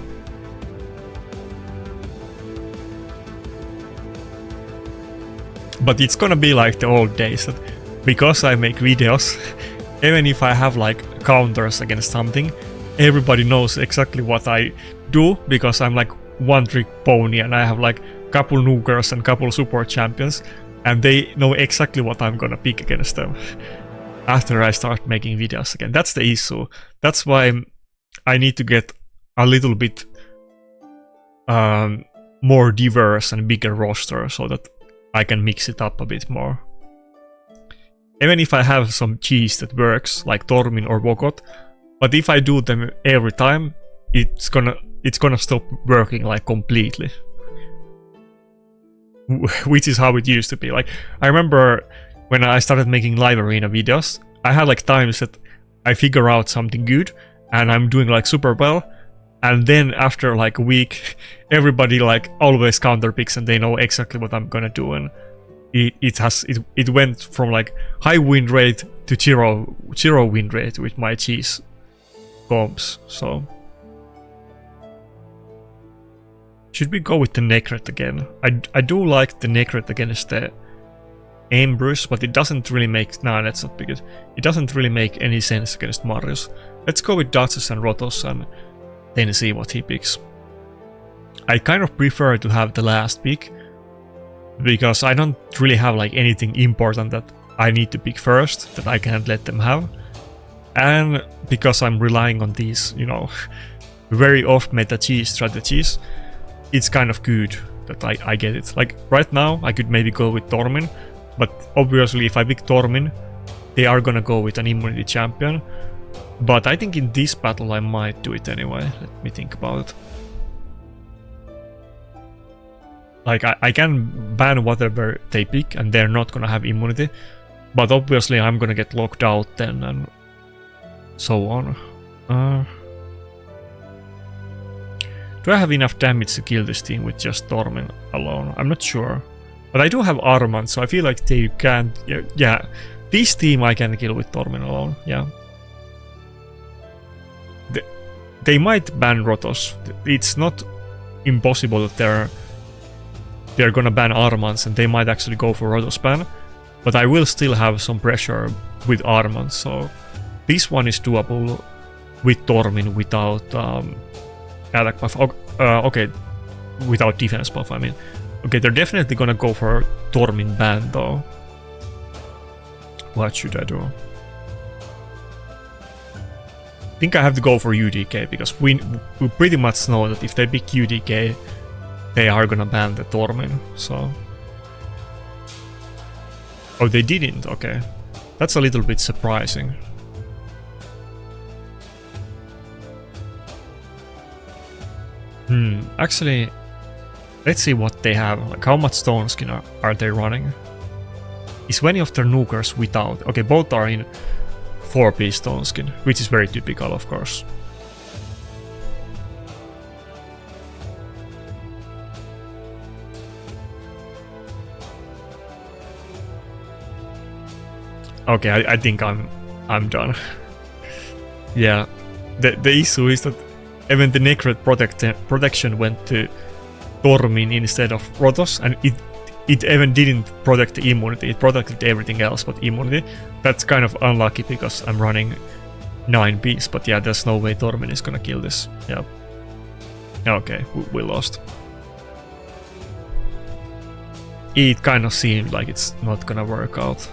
But it's gonna be like the old days, that because I make videos, even if I have like counters against something, everybody knows exactly what I do, because I'm like one trick pony and I have like couple nukers and couple support champions, and they know exactly what I'm gonna pick against them after I start making videos again. That's the issue. That's why I need to get a little bit more diverse and bigger roster, so that I can mix it up a bit more. Even if I have some cheese that works, like Tormin or Vogot, but if I do them every time, it's gonna stop working like completely. Which is how it used to be. Like, I remember when I started making live arena videos, I had like times that I figure out something good and I'm doing like super well, and then after like a week, everybody like always counter picks and they know exactly what I'm gonna do, and it went from like high win rate to zero win rate with my cheese combs. So should we go with the Nakarada again? I do like the Nakarada against the Ambrose, but it doesn't really make... Nah, that's not because it doesn't really make any sense against Marius. Let's go with Duchess and Rotos and then see what he picks. I kind of prefer to have the last pick, because I don't really have like anything important that I need to pick first that I can't let them have. And because I'm relying on these, you know, very off-meta cheese strategies, it's kind of good that I get it. Like, right now, I could maybe go with Tormin, but obviously if I pick Tormin, they are gonna go with an immunity champion. But I think in this battle I might do it anyway. Let me think about it. Like, I can ban whatever they pick and they're not gonna have immunity. But obviously I'm gonna get locked out then and so on. Do I have enough damage to kill this team with just Tormin alone? I'm not sure. But I do have Armand, so I feel like they can't... Yeah, this team I can kill with Tormin alone, yeah. They might ban Rotos. It's not impossible that they're gonna ban Armands and they might actually go for Rotos ban. But I will still have some pressure with Armand, so this one is doable with Tormin without attack buff. Okay, without defense buff, I mean. Okay, they're definitely gonna go for Tormin ban though. What should I do? I think I have to go for UDK because we pretty much know that if they pick UDK, they are gonna ban the Tormin, so... Oh, they didn't, okay. That's a little bit surprising. Actually, let's see what they have. Like, how much stone skin are they running? Is any of their nukers without? Okay, both are in 4-piece stone skin, which is very typical, of course. Okay, I think I'm done. Yeah, the issue is that even the Necret protection went to Tormin instead of Rotos, and it even didn't protect the immunity. It protected everything else but immunity. That's kind of unlucky because I'm running 9 Bs, but yeah, there's no way Tormin is gonna kill this. Yeah. Okay, we lost. It kind of seemed like it's not gonna work out.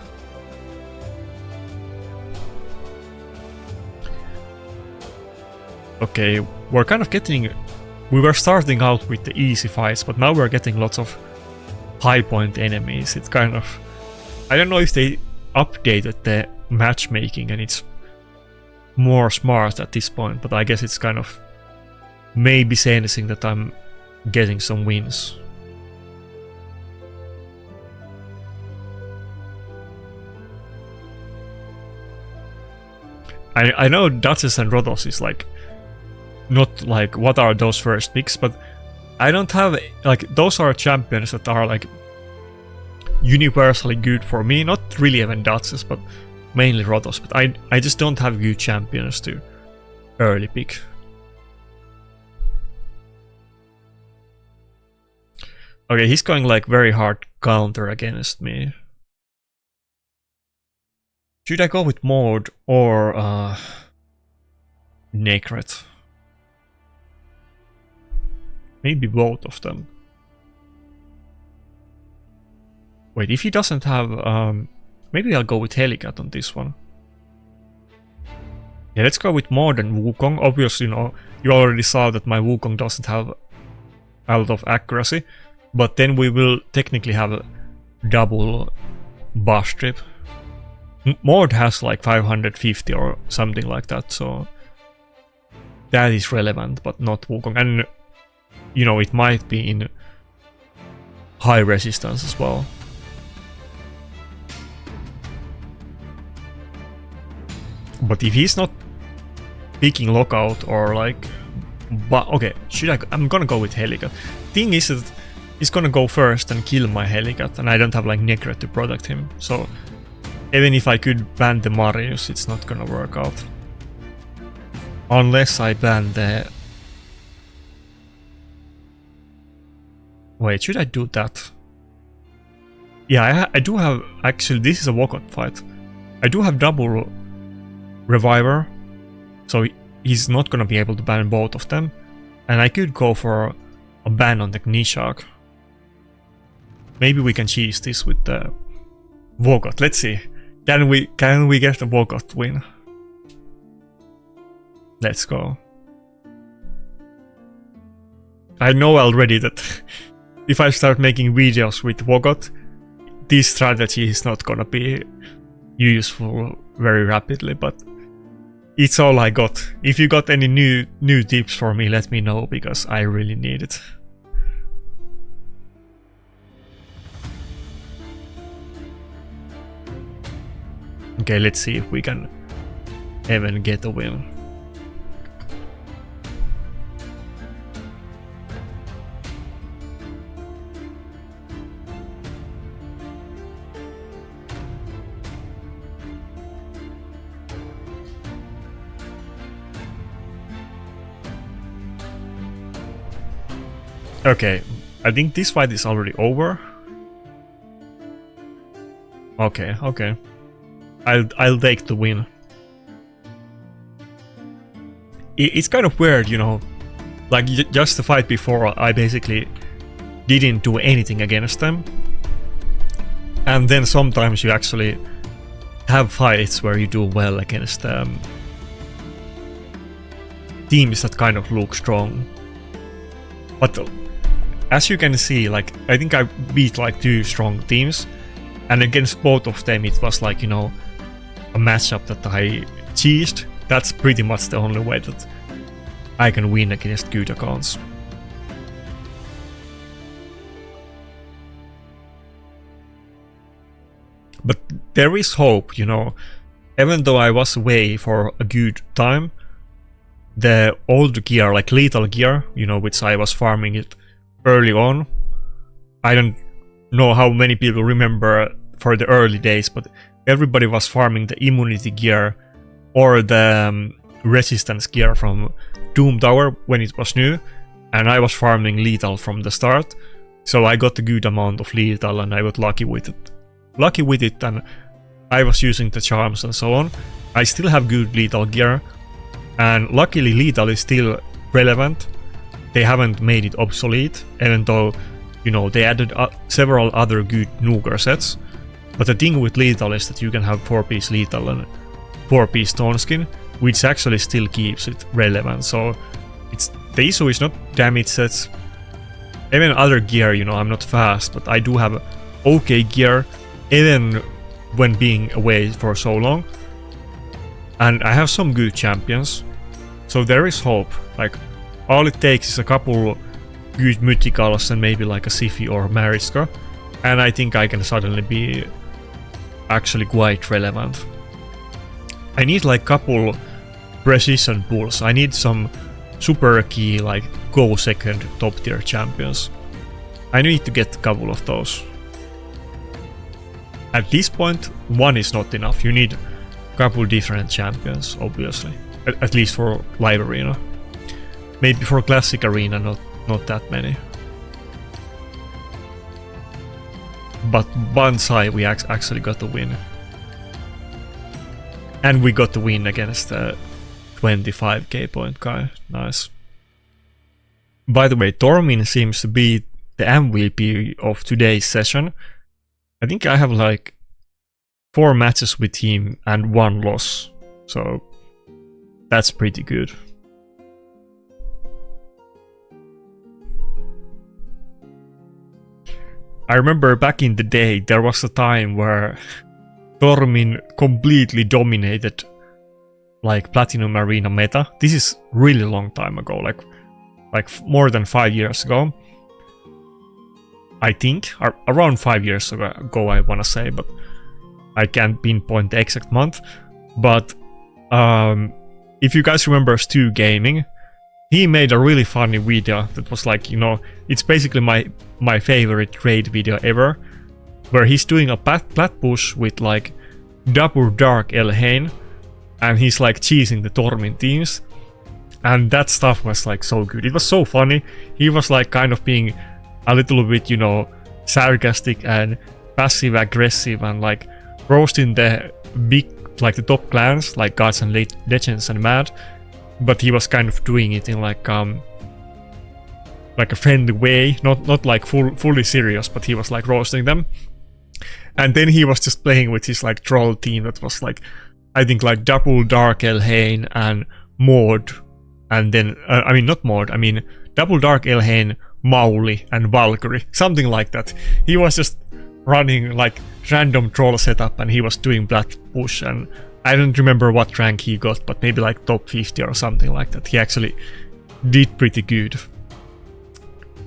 Okay, we're kind of getting... We were starting out with the easy fights, but now we're getting lots of high point enemies. It's kind of... I don't know if they updated the matchmaking and it's more smart at this point, but I guess it's kind of maybe saying that I'm getting some wins. I know Duchess and Rotos is like... Not like what are those first picks, but I don't have like those are champions that are like universally good for me. Not really even Duchess, but mainly Rotos. But I just don't have good champions to early pick. Okay, he's going like very hard counter against me. Should I go with Maud or Necret? Maybe both of them. Wait, if he doesn't have... maybe I'll go with Helicat on this one. Yeah, let's go with more than Wukong. Obviously, you already saw that my Wukong doesn't have a lot of accuracy. But then we will technically have a double buff strip. Maud has like 550 or something like that, so... That is relevant, but not Wukong. And... You know, it might be in high resistance as well. But if he's not picking lockout or like... But okay, I'm gonna go with Helicat. Thing is that he's gonna go first and kill my Helicat, and I don't have like Necret to protect him. So even if I could ban the Marius, it's not gonna work out. Unless I ban the... Wait, should I do that? Yeah, I do have... Actually, this is a walkout fight. I do have double Reviver, so he's not gonna be able to ban both of them. And I could go for a ban on the Nishak. Maybe we can cheese this with the walkout. Let's see. Can we get a walkout win? Let's go. I know already that if I start making videos with Wogot, this strategy is not gonna be useful very rapidly, but it's all I got. If you got any new tips for me, let me know, because I really need it. Okay, let's see if we can even get a win. Okay, I think this fight is already over. Okay, okay. I'll take the win. It's kind of weird, you know. Like, just the fight before, I basically didn't do anything against them. And then sometimes you actually have fights where you do well against teams that kind of look strong. But as you can see, like, I think I beat like 2 strong teams, and against both of them it was like, you know, a matchup that I cheesed. That's pretty much the only way that I can win against good accounts. But there is hope, you know. Even though I was away for a good time, the old gear, like lethal gear, you know, which I was farming it early on. I don't know how many people remember for the early days, but everybody was farming the immunity gear or the resistance gear from Doom Tower when it was new, and I was farming lethal from the start. So I got a good amount of lethal and I got lucky with it, and I was using the charms and so on. I still have good lethal gear, and luckily lethal is still relevant. They haven't made it obsolete, even though, you know, they added several other good Nuker sets. But the thing with lethal is that you can have 4-piece lethal and 4-piece stone skin, which actually still keeps it relevant. So the issue is not damage sets. Even other gear, you know, I'm not fast, but I do have okay gear, even when being away for so long. And I have some good champions, so there is hope. Like, all it takes is a couple good mythicals and maybe like a Siphi or Mariska, and I think I can suddenly be actually quite relevant. I need like couple precision pulls. I need some super key, like go second top tier champions. I need to get a couple of those. At this point, one is not enough. You need a couple different champions, obviously. At least for live arena. Maybe for classic arena, not that many. But Banzai, we actually got the win. And we got the win against the 25k point guy. Nice. By the way, Tormin seems to be the MVP of today's session. I think I have like 4 matches with him and 1 loss. So that's pretty good. I remember back in the day, there was a time where Tormin completely dominated like Platinum Arena meta. This is really long time ago, like more than 5 years ago. I think, around 5 years ago I wanna say, but I can't pinpoint the exact month. But if you guys remember Stu Gaming, he made a really funny video that was like, you know, it's basically my favorite raid video ever, where he's doing a plat push with like double dark Elhain, and he's like cheesing the Tormin teams, and that stuff was like so good. It was so funny. He was like kind of being a little bit, you know, sarcastic and passive aggressive and like roasting the big, like the top clans like Gods and Legends and Mad, but he was kind of doing it in like a friendly way, not like fully serious, but he was like roasting them. And then he was just playing with his like troll team that was like, I think like double dark Elhain and Maud, and then I mean not Maud, I mean Double Dark Elhain, Mauli, and Valkyrie, something like that. He was just running like random troll setup, and he was doing Black Push, and I don't remember what rank he got, but maybe like top 50 or something like that. He actually did pretty good.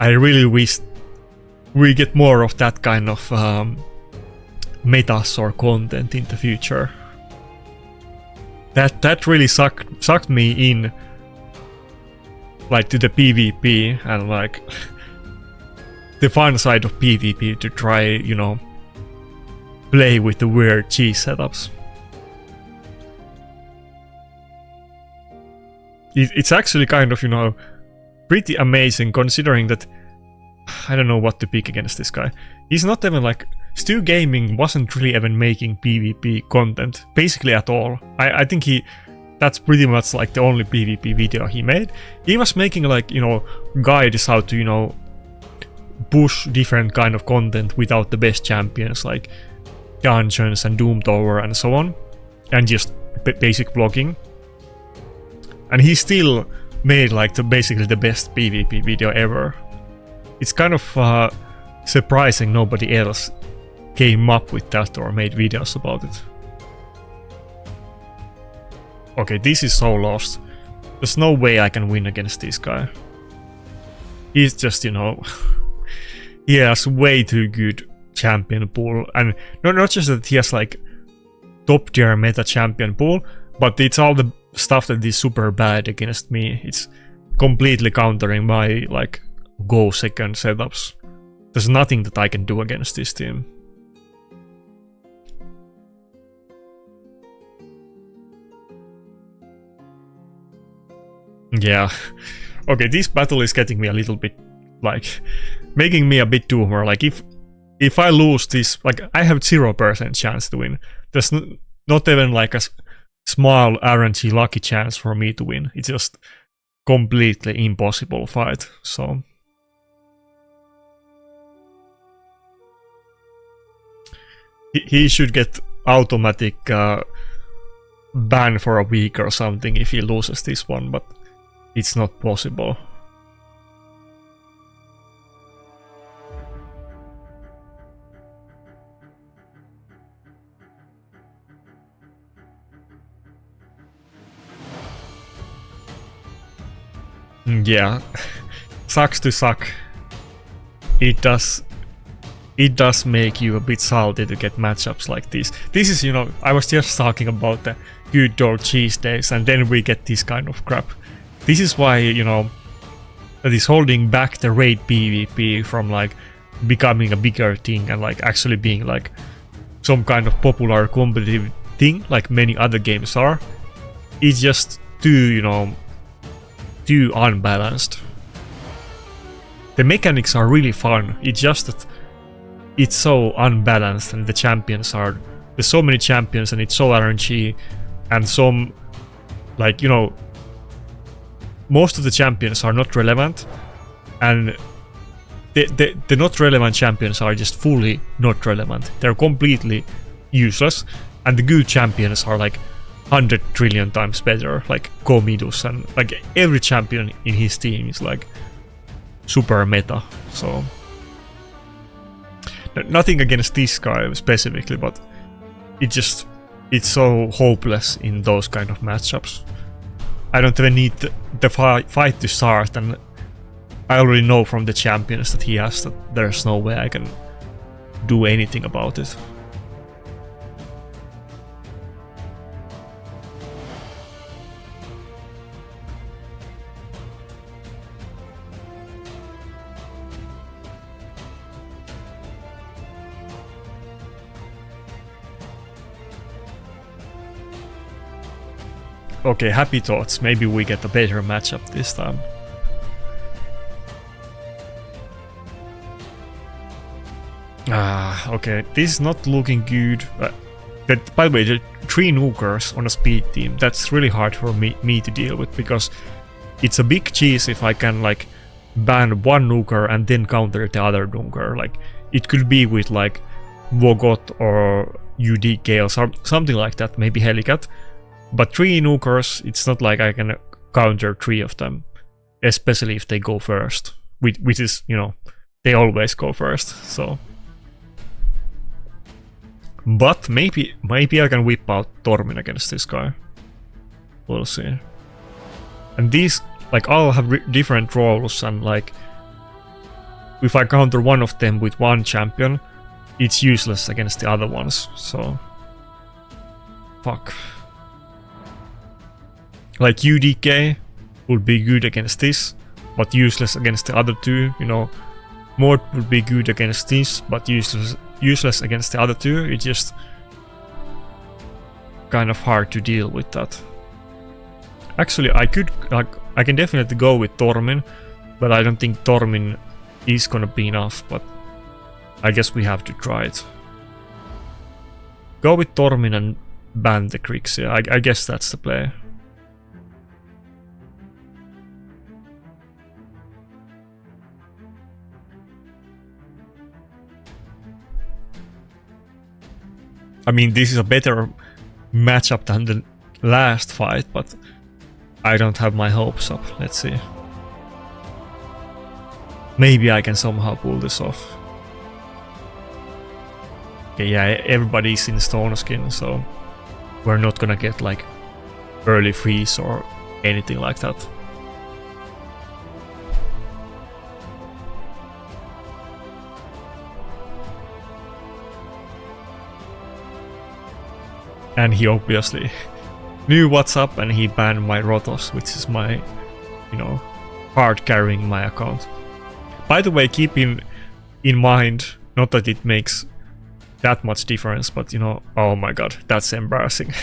I really wish we get more of that kind of metas or content in the future. That really sucked me in, like, to the PvP and like the fun side of PvP, to try, you know, play with the weird cheese setups. It's actually kind of, you know, pretty amazing, considering that I don't know what to pick against this guy. He's not even like, Stu Gaming wasn't really even making PvP content, basically at all. I think that's pretty much like the only PvP video he made. He was making like, you know, guides how to, you know, push different kind of content without the best champions, like dungeons and Doom Tower and so on, and just basic vlogging. And he still made like basically the best PvP video ever. It's kind of surprising nobody else came up with that or made videos about it. Okay, this is so lost. There's no way I can win against this guy. He's just, you know, he has way too good champion pool, and not just that he has like top tier meta champion pool, but it's all the stuff that is super bad against me. It's completely countering my like go second setups. There's nothing that I can do against this team. Yeah. Okay, this battle is getting me a little bit, like, making me a bit doomer. Like, if I lose this, like, I have 0% chance to win. There's not even like a small RNG lucky chance for me to win. It's just completely impossible fight, so... He should get automatic ban for a week or something if he loses this one, but it's not possible. Yeah, sucks to suck. It does make you a bit salty to get matchups like this. This is, you know, I was just talking about the good old cheese days, and then we get this kind of crap. This is why, you know, that is holding back the raid PvP from like becoming a bigger thing and like actually being like some kind of popular competitive thing like many other games are. It's just too, you know, too unbalanced. The mechanics are really fun, it's just that it's so unbalanced, and the champions are... There's so many champions and it's so RNG, and some, like, you know, most of the champions are not relevant, and the not relevant champions are just fully not relevant. They're completely useless, and the good champions are like 100 trillion times better, like Comidus, and like every champion in his team is like super meta, so... Nothing against this guy specifically, but it's so hopeless in those kind of matchups. I don't even need the fight to start, and I already know from the champions that he has that there's no way I can do anything about it. Okay, happy thoughts. Maybe we get a better matchup this time. Okay, this is not looking good. By the way, the 3 nukers on a speed team, that's really hard for me to deal with, because it's a big cheese if I can like ban one nuker and then counter the other nuker. Like, it could be with like Vogot or UDK or something like that, maybe Helicat. But 3 nukers, it's not like I can counter 3 of them, especially if they go first, which is, you know, they always go first, so. But maybe I can whip out Tormin against this guy. We'll see. And these, like, all have different roles, and like, if I counter one of them with one champion, it's useless against the other ones, so. Fuck. Like UDK would be good against this, but useless against the other 2, you know. Mort would be good against this, but useless against the other 2. It's just kind of hard to deal with that. Actually, I can definitely go with Tormin, but I don't think Tormin is gonna be enough, but I guess we have to try it. Go with Tormin and ban the Grixia. I guess that's the play. I mean, this is a better matchup than the last fight, but I don't have my hopes up. Let's see. Maybe I can somehow pull this off. Okay, yeah, everybody's in stone skin, so we're not gonna get like early freeze or anything like that. And he obviously knew what's up, and he banned my Rotos, which is my, you know, hard carrying my account. By the way, keep in mind, not that it makes that much difference, but you know, oh my god, that's embarrassing.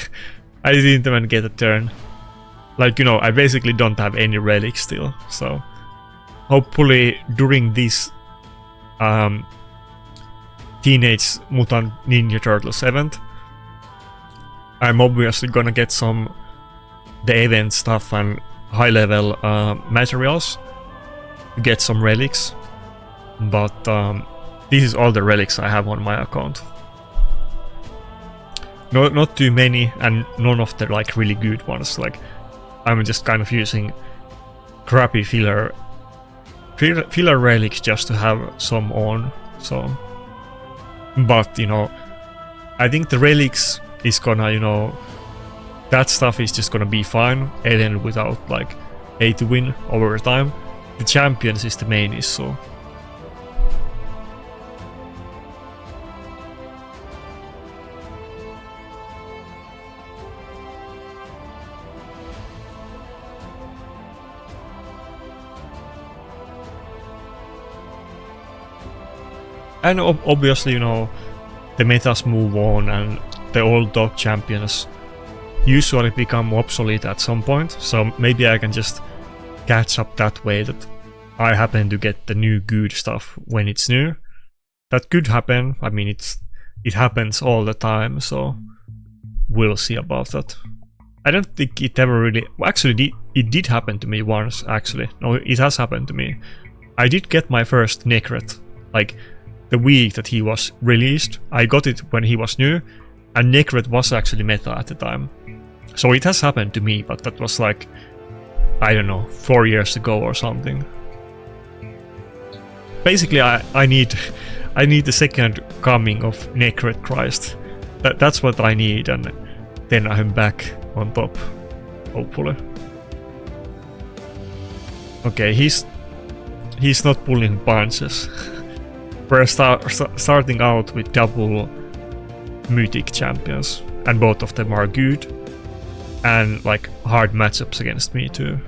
I didn't even get a turn. Like, you know, I basically don't have any relics still, so hopefully during this Teenage Mutant Ninja Turtles event, I'm obviously gonna get the event stuff and high level materials to get some relics, but this is all the relics I have on my account. No, not too many, and none of the like really good ones. Like, I'm just kind of using crappy filler relics just to have some on. So, but you know, I think the relics is gonna, you know, that stuff is just gonna be fine, even without like pay to win over time. The champions is the main issue. And obviously, you know, the metas move on, and the old top champions usually become obsolete at some point, so maybe I can just catch up that way, that I happen to get the new good stuff when it's new. That could happen. I mean, it happens all the time, so we'll see about that. I don't think it ever really... Actually, it did happen to me once, actually. No, it has happened to me. I did get my first Necret, like, the week that he was released. I got it when he was new, and Necret was actually meta at the time. So it has happened to me, but that was like, I don't know, 4 years ago or something. Basically, I need the second coming of Necret Christ. That's what I need, and then I'm back on top, hopefully. Okay, he's not pulling punches. We're starting out with double mythic champions, and both of them are good, and like hard matchups against me too.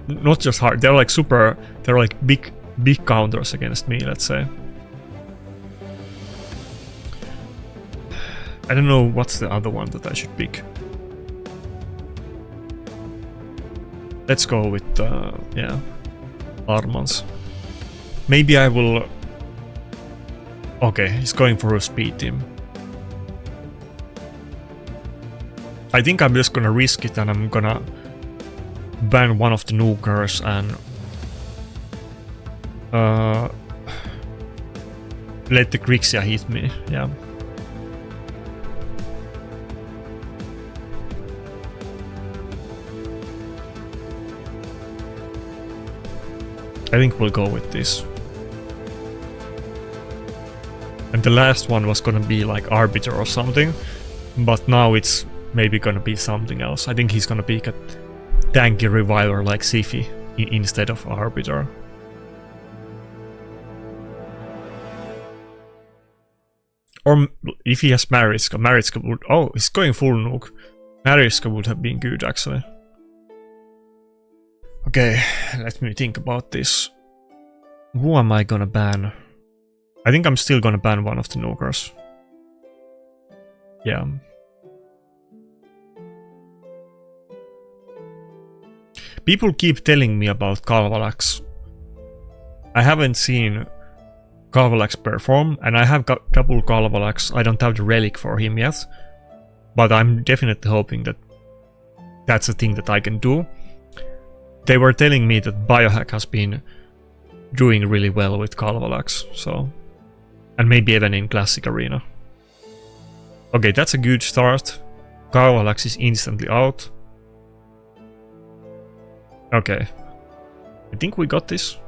Not just hard, they're like super, they're like big counters against me, let's say. I don't know what's the other one that I should pick. Let's go with yeah, Armans. Maybe I will... Okay, he's going for a speed team. I think I'm just gonna risk it, and I'm gonna ban one of the nukers and let the Grixia hit me, yeah. I think we'll go with this. And the last one was gonna be like Arbiter or something, but now it's maybe gonna be something else. I think he's gonna pick a tanky reviver like Sifi instead of Arbiter. Or if he has Mariska, Mariska would... Oh, he's going full nuke. Mariska would have been good, actually. Okay, let me think about this. Who am I gonna ban? I think I'm still gonna ban one of the nukers. Yeah. People keep telling me about Kalvalax. I haven't seen Kalvalax perform, and I have got double Kalvalax. I don't have the relic for him yet, but I'm definitely hoping that that's a thing that I can do. They were telling me that Biohack has been doing really well with Kalvalax, so... And maybe even in Classic Arena. Okay, that's a good start. Kalvalax is instantly out. Okay. I think we got this.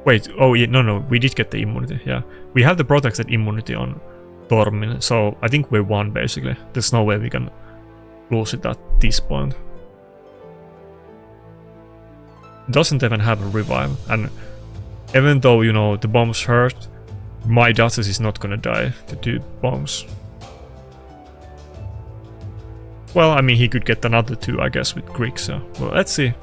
Wait, oh yeah, no, we did get the immunity, yeah. We have the protected immunity on Tormin, so I think we won basically. There's no way we can lose it at this point. Doesn't even have a revive, and even though, you know, the bombs hurt, my Duchess is not gonna die to 2 bombs. Well, I mean, he could get another 2, I guess, with Greek, so... Well, let's see.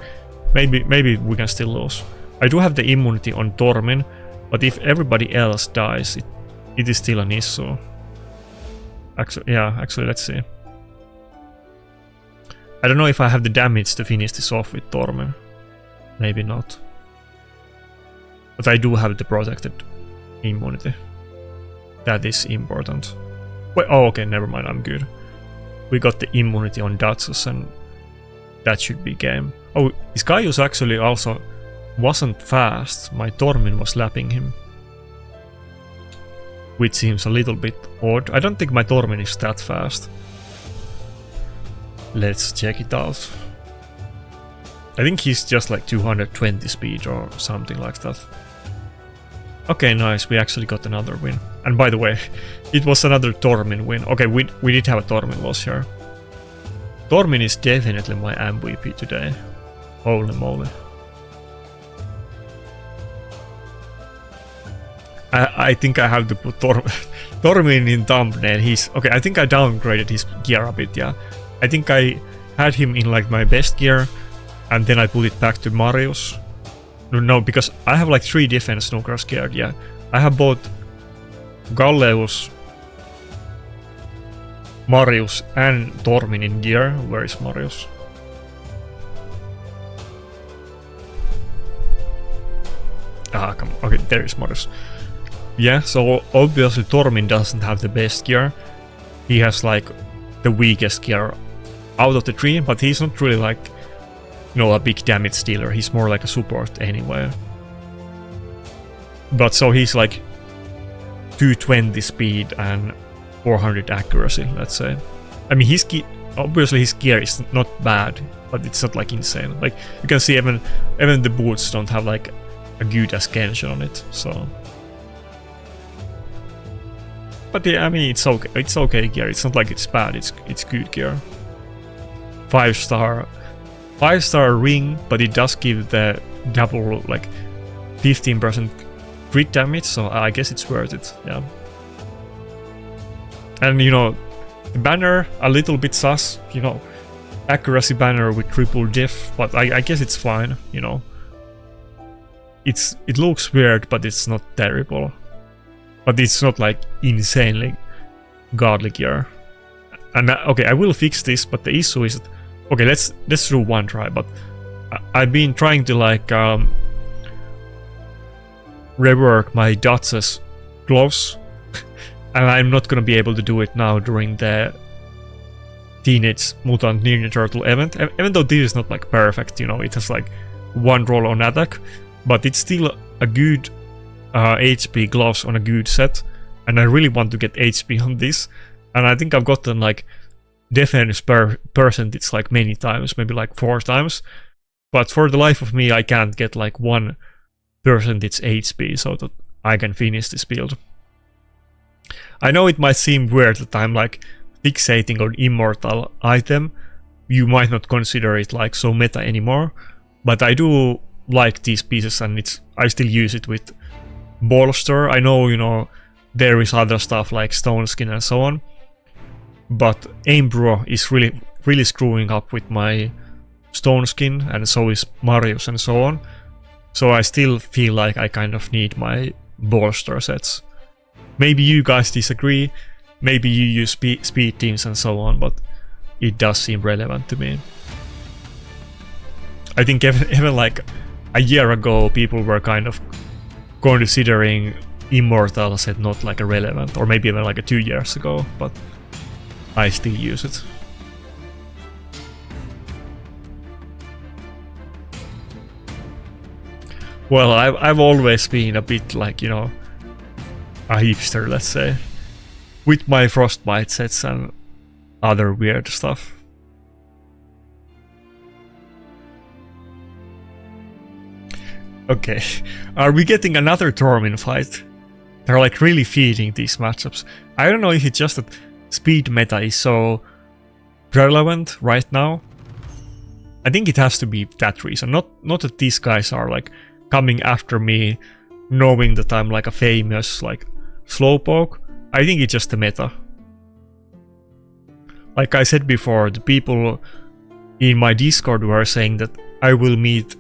Maybe we can still lose. I do have the immunity on Tormin, but if everybody else dies, it is still an issue. Actually, let's see. I don't know if I have the damage to finish this off with Tormin. Maybe not. But I do have the protected immunity. That is important. Wait, oh, okay, never mind, I'm good. We got the immunity on Duchess, and that should be game. Oh, his Gaius actually also wasn't fast. My Tormin was lapping him. Which seems a little bit odd. I don't think my Tormin is that fast. Let's check it out. I think he's just like 220 speed or something like that. Okay, nice, we actually got another win. And by the way, it was another Tormin win. Okay, we did have a Tormin loss here. Tormin is definitely my MVP today. Holy moly. I think I have to put Tormin in thumbnail. He's... Okay, I think I downgraded his gear a bit, yeah. I think I had him in like my best gear, and then I put it back to Marius. No, because I have like 3 defense snookers geared, yeah. I have both Galleus, Marius and Tormin in gear. Where is Marius? Ah, come on. Okay, there is Marius. Yeah, so obviously Tormin doesn't have the best gear. He has like the weakest gear out of the 3, but he's not really like, you know, a big damage dealer. He's more like a support anyway. But so he's like 220 speed and 400 accuracy, let's say. I mean, obviously his gear is not bad, but it's not like insane. Like you can see, even the boots don't have like a good ascension on it. So, but yeah, I mean, it's okay. It's okay gear. It's not like it's bad. It's good gear. 5-star ring, but it does give the double like 15% crit damage, so I guess it's worth it, yeah. And you know, the banner, a little bit sus, you know, accuracy banner with triple diff, but I guess it's fine, you know. It looks weird, but it's not terrible. But it's not like insanely godly gear. And okay, I will fix this, but the issue is that, okay, let's do one try, but I've been trying to like rework my Duchess gloves, and I'm not gonna be able to do it now during the Teenage Mutant Ninja Turtle event, even though this is not like perfect, you know, it has like 1 roll on attack, but it's still a good HP gloves on a good set, and I really want to get HP on this, and I think I've gotten like defense per percentage like many times, maybe like 4 times, But for the life of me, I can't get like 1% HP so that I can finish this build. I know it might seem weird that I'm like fixating on immortal item. You might not consider it like so meta anymore, but I do like these pieces, and I still use it with bolster. I know, you know, there is other stuff like stone skin and so on, but Aimbro is really screwing up with my stone skin, and so is Marius and so on. So I still feel like I kind of need my bolster sets. Maybe you guys disagree, maybe you use speed teams and so on, but it does seem relevant to me. I think even like a year ago, people were kind of considering immortal set not like irrelevant, or maybe even like 2 years ago, but I still use it. Well, I've always been a bit like, you know, a hipster, let's say, with my frostbite sets and other weird stuff. Okay, are we getting another Tormin fight? They're like really feeding these matchups. I don't know if it's just that speed meta is so relevant right now. I think it has to be that reason. Not that these guys are like coming after me knowing that I'm like a famous like slowpoke. I think it's just the meta. Like I said before, the people in my Discord were saying that I will meet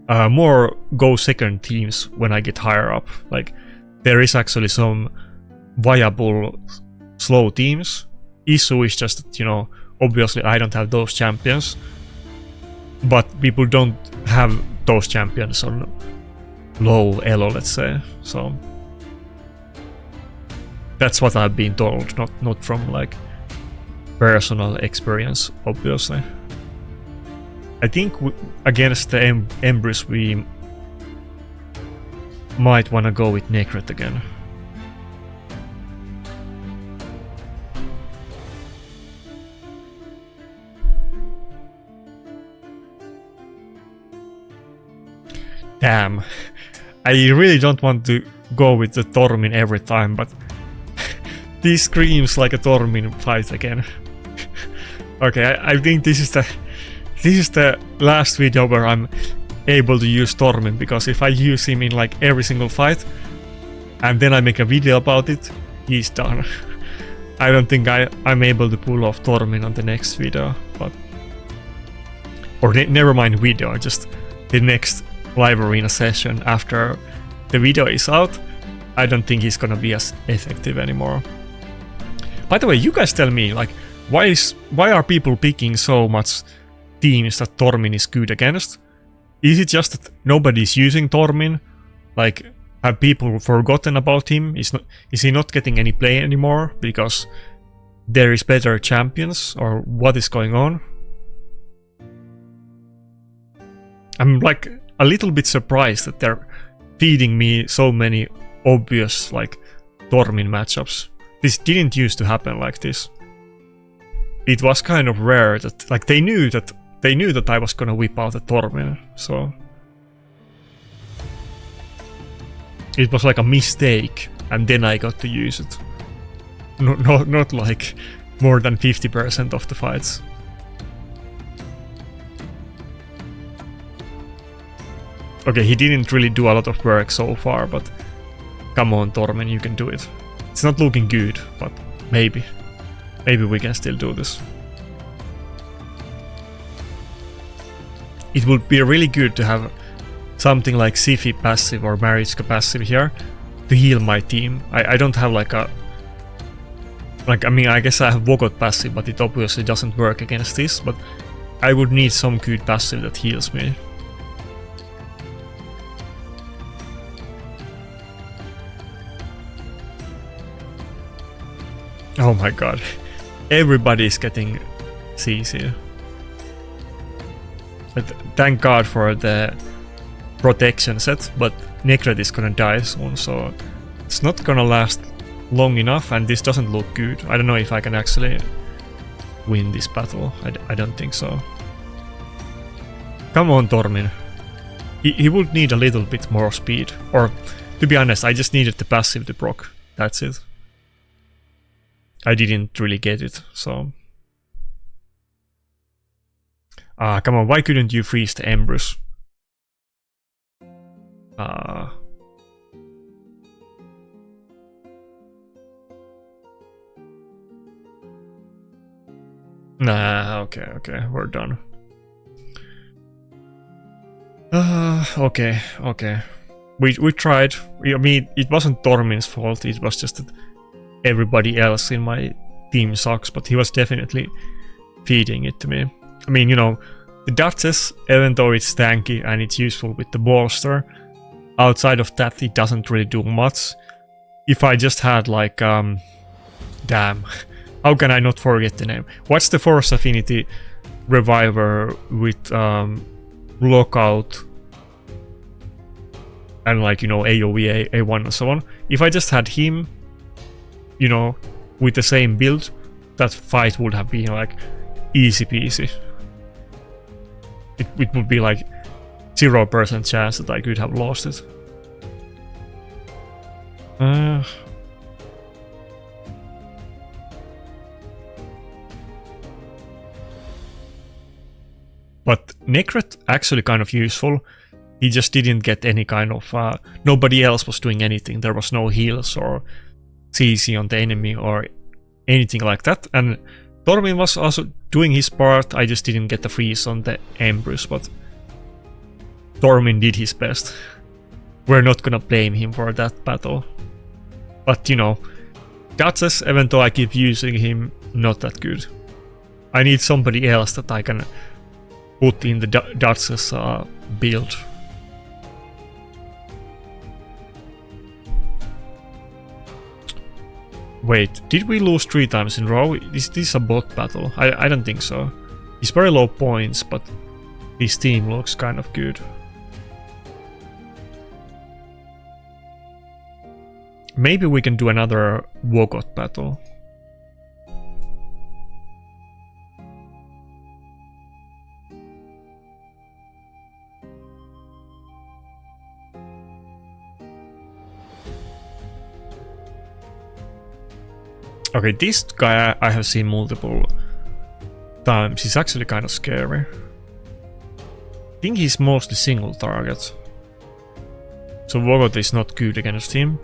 more go second teams when I get higher up. Like there is actually some viable slow teams. Issue is just that, you know, obviously I don't have those champions, but people don't have those champions on low elo, let's say. So that's what I've been told, not from like personal experience, obviously. I think against the Embrys we might wanna go with Nakarada again. Damn, I really don't want to go with the Tormin every time, but this screams like a Tormin fight again. Okay, I think this is the last video where I'm able to use Tormin, because if I use him in like every single fight and then I make a video about it, he's done. I don't think I'm able to pull off Tormin on the next video, but never mind video, just the next live arena session after the video is out. I don't think he's gonna be as effective anymore. By the way, you guys tell me, like, why are people picking so much teams that Tormin is good against? Is it just that nobody's using Tormin? Like, have people forgotten about him? Is he not getting any play anymore because there is better champions, or what is going on? I'm like a little bit surprised that they're feeding me so many obvious like Tormin matchups. This didn't used to happen like this. It was kind of rare that like they knew that I was gonna whip out a Tormin, so it was like a mistake, and then I got to use it. Not like more than 50% of the fights. Okay, he didn't really do a lot of work so far, but come on, Tormin, you can do it. It's not looking good, but maybe we can still do this. It would be really good to have something like Sifi passive or Marichka passive here to heal my team. I don't have like a... Like, I mean, I guess I have Vogot passive, but it obviously doesn't work against this, but I would need some good passive that heals me. Oh my god, everybody's getting CC. But thank god for the protection set, but Nakarada is gonna die soon, so it's not gonna last long enough, and this doesn't look good. I don't know if I can actually win this battle. I don't think so. Come on, Tormin. He would need a little bit more speed. Or, to be honest, I just needed the passive to proc. That's it. I didn't really get it, so... Ah, come on, why couldn't you freeze the Embers? Nah, okay, we're done. Okay. We tried. I mean, it wasn't Tormin's fault, it was just that everybody else in my team sucks, but he was definitely feeding it to me. I mean, you know, the Duchess, even though it's tanky and it's useful with the bolster, outside of that it doesn't really do much. If I just had like, damn, how can I not forget the name? What's the Force Affinity Reviver with Lockout and like, you know, AoE, A1 and so on? If I just had him, you know, with the same build, that fight would have been like easy peasy. It would be like 0% chance that I could have lost it. But Necret actually kind of useful. He just didn't get any kind of... nobody else was doing anything. There was no heals or CC on the enemy or anything like that. And Tormin was also doing his part. I just didn't get the freeze on the Embers, but Tormin did his best. We're not gonna blame him for that battle. But you know, Duchess, even though I keep using him, not that good. I need somebody else that I can put in the Duchess build. Wait, did we lose 3 times in a row? Is this a bot battle? I don't think so. He's very low points, but his team looks kind of good. Maybe we can do another Wogot battle. Okay, this guy I have seen multiple times. He's actually kind of scary. I think he's mostly single target. So Wogot is not good against him.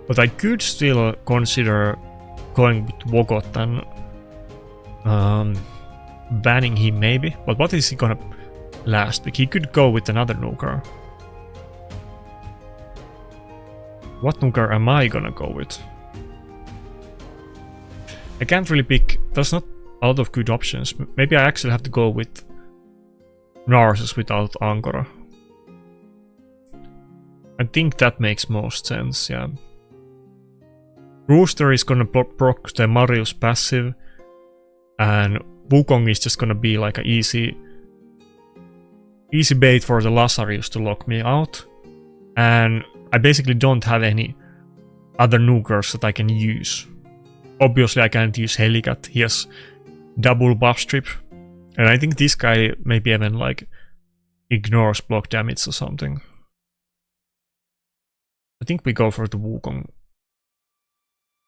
But I could still consider going with Wogot and banning him maybe. But what is he gonna last pick? He could go with another nuker. What nuker am I gonna go with? I can't really pick. There's not a lot of good options. Maybe I actually have to go with Narcissus without Angora. I think that makes most sense, yeah. Rooster is gonna proc the Marius passive, and Wukong is just gonna be like an easy bait for the Lazarus to lock me out. And I basically don't have any other nukers that I can use. Obviously I can't use Helicat, he has double buff strip. And I think this guy maybe even like ignores block damage or something. I think we go for the Wukong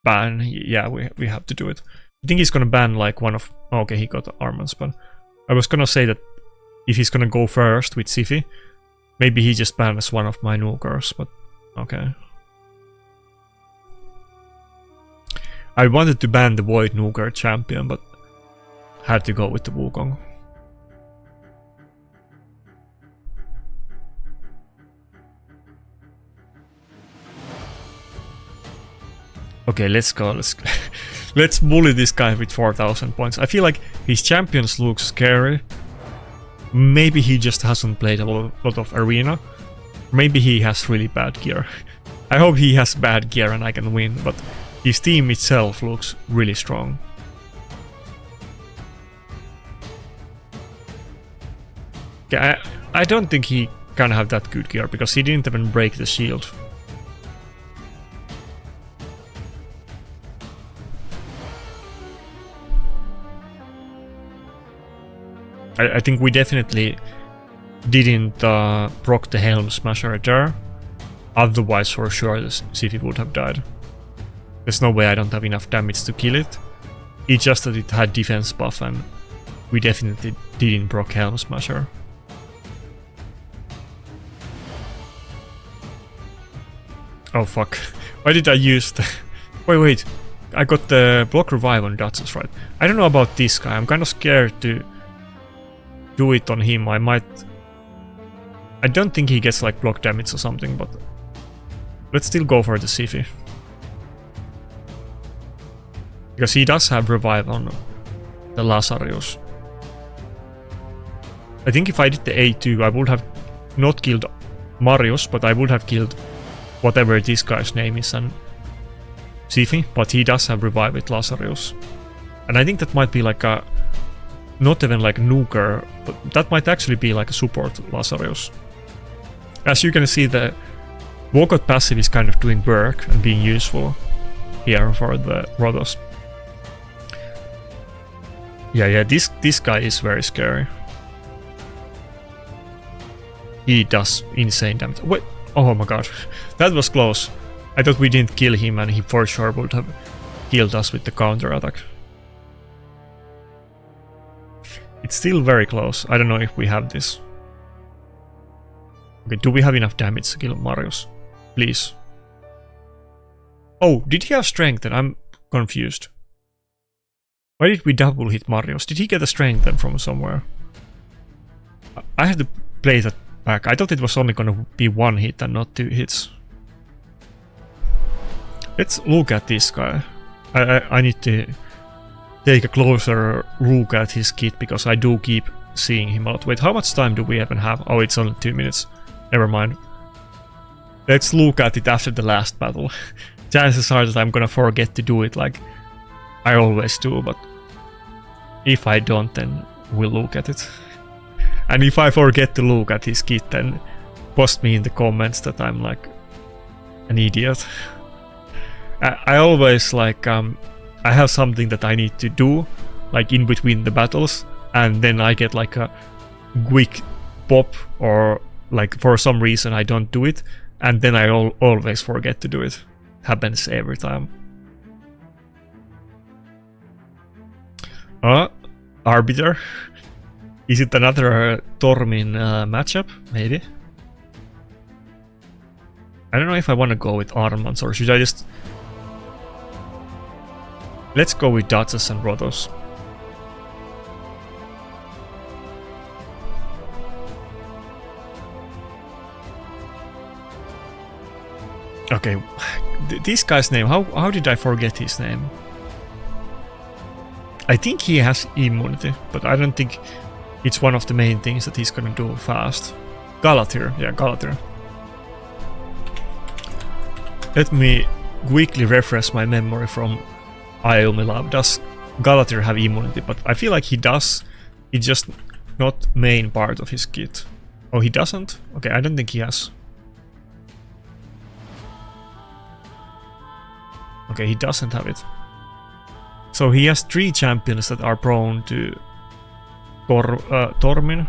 ban. Yeah, we have to do it. I think he's gonna ban like one of... Okay, he got Armans, but I was gonna say that if he's gonna go first with Siphi, maybe he just bans one of my nukers, but okay. I wanted to ban the Void Nuker champion, but had to go with the Wukong. Okay, let's go. Let's bully this guy with 4,000 points. I feel like his champions look scary. Maybe he just hasn't played a lot of arena. Maybe he has really bad gear. I hope he has bad gear and I can win, but his team itself looks really strong. Okay, I don't think he can have that good gear because he didn't even break the shield. I think we definitely didn't proc the Helm Smasher there. Otherwise, for sure, the Siphi would have died. There's no way I don't have enough damage to kill it. It's just that it had defense buff and we definitely didn't proc Helm Smasher. Oh fuck. Why did I use the... Wait. I got the block revive on Duchess, right? I don't know about this guy. I'm kind of scared to do it on him. I don't think he gets like block damage or something, but let's still go for the Siphi. Because he does have revive on the Lazarus. I think if I did the A2, I would have not killed Marius, but I would have killed whatever this guy's name is and Siphi, but he does have revive with Lazarus. And I think that might be like a, not even like nuker, but that might actually be like a support Lazarus. As you can see, the walkout passive is kind of doing work and being useful here for the Rhodos. Yeah, this guy is very scary. He does insane damage. Wait, oh my god, that was close. I thought we didn't kill him and he for sure would have killed us with the counter attack. It's still very close. I don't know if we have this. Okay, do we have enough damage to kill Marius? Please. Oh, did he have strength then? I'm confused. Why did we double hit Marius? Did he get a strength then from somewhere? I have to play that back. I thought it was only gonna be one hit and not 2 hits. Let's look at this guy. I need to take a closer look at his kit because I do keep seeing him out. Wait, how much time do we even have? Oh, it's only 2 minutes. Never mind. Let's look at it after the last battle. Chances are that I'm gonna forget to do it like I always do, but if I don't, then we'll look at it. And if I forget to look at his kit, then post me in the comments that I'm like an idiot. I always like I have something that I need to do like in between the battles, and then I get like a quick pop, or like for some reason I don't do it, and then I always forget to do it. Happens every time. Arbiter. Is it another Tormin matchup? Maybe. I don't know if I want to go with Armans or should I just... Let's go with Duchess and Rhodos. Okay, this guy's name, how did I forget his name? I think he has immunity, but I don't think it's one of the main things that he's gonna do fast. Galatir, yeah, Galatir. Let me quickly refresh my memory from Ayumi Lab. Does Galatir have immunity? But I feel like he does. It's just not main part of his kit. Oh, he doesn't? Okay, I don't think he has. Okay, he doesn't have it. So he has 3 champions that are prone to Tormin.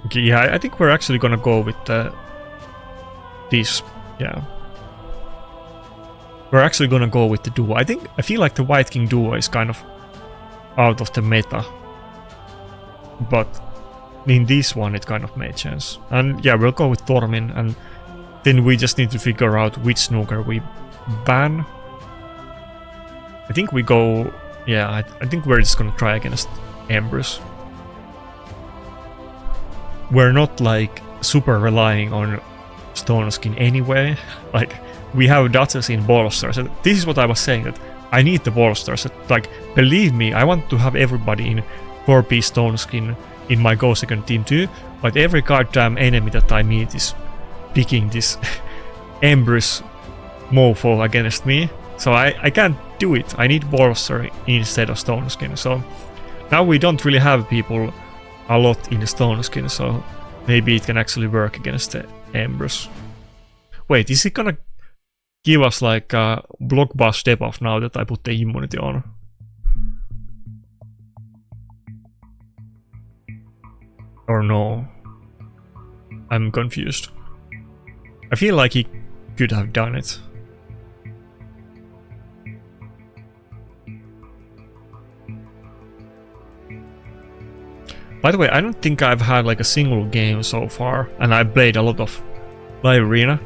Okay, yeah, I think we're actually gonna go with this. Yeah, we're actually gonna go with the duo. I feel like the White King duo is kind of out of the meta, but in this one it kind of made sense. And yeah, we'll go with Tormin, and then we just need to figure out which snooker we ban. I think we go... Yeah, I think we're just gonna try against Empress. We're not like super relying on Stone Skin anyway. Like, we have Duchess in bolsters. So this is what I was saying, that I need the bolsters. Like, believe me, I want to have everybody in 4-piece Stone Skin in my Go Second team too, but every goddamn enemy that I meet is picking this Empress mofo against me. So I can't do it. I need bolster instead of Stone Skin. So now we don't really have people a lot in Stone Skin, so maybe it can actually work against the Empress. Wait, is he gonna... give us like a blockbuster debuff now that I put the immunity on. Or no? I'm confused. I feel like he could have done it. By the way, I don't think I've had like a single game so far, and I played a lot of live arena.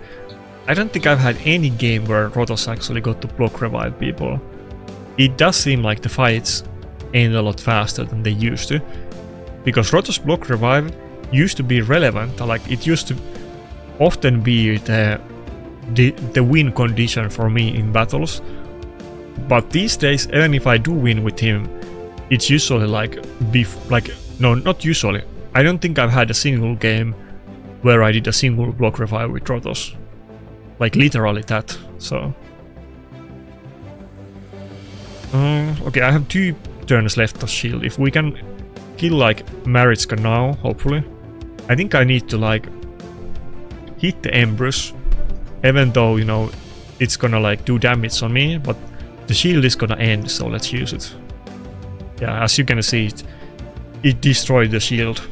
I don't think I've had any game where Rotos actually got to block revive people. It does seem like the fights end a lot faster than they used to, because Rotos block revive used to be relevant. Like it used to often be the win condition for me in battles. But these days, even if I do win with him, it's usually like no, not usually. I don't think I've had a single game where I did a single block revive with Rotos. Like literally that, so. Okay, I have 2 turns left of shield. If we can kill like Maritzka now, hopefully. I think I need to like hit the Empress, even though, you know, it's gonna like do damage on me, but the shield is gonna end, so let's use it. Yeah, as you can see, it destroyed the shield.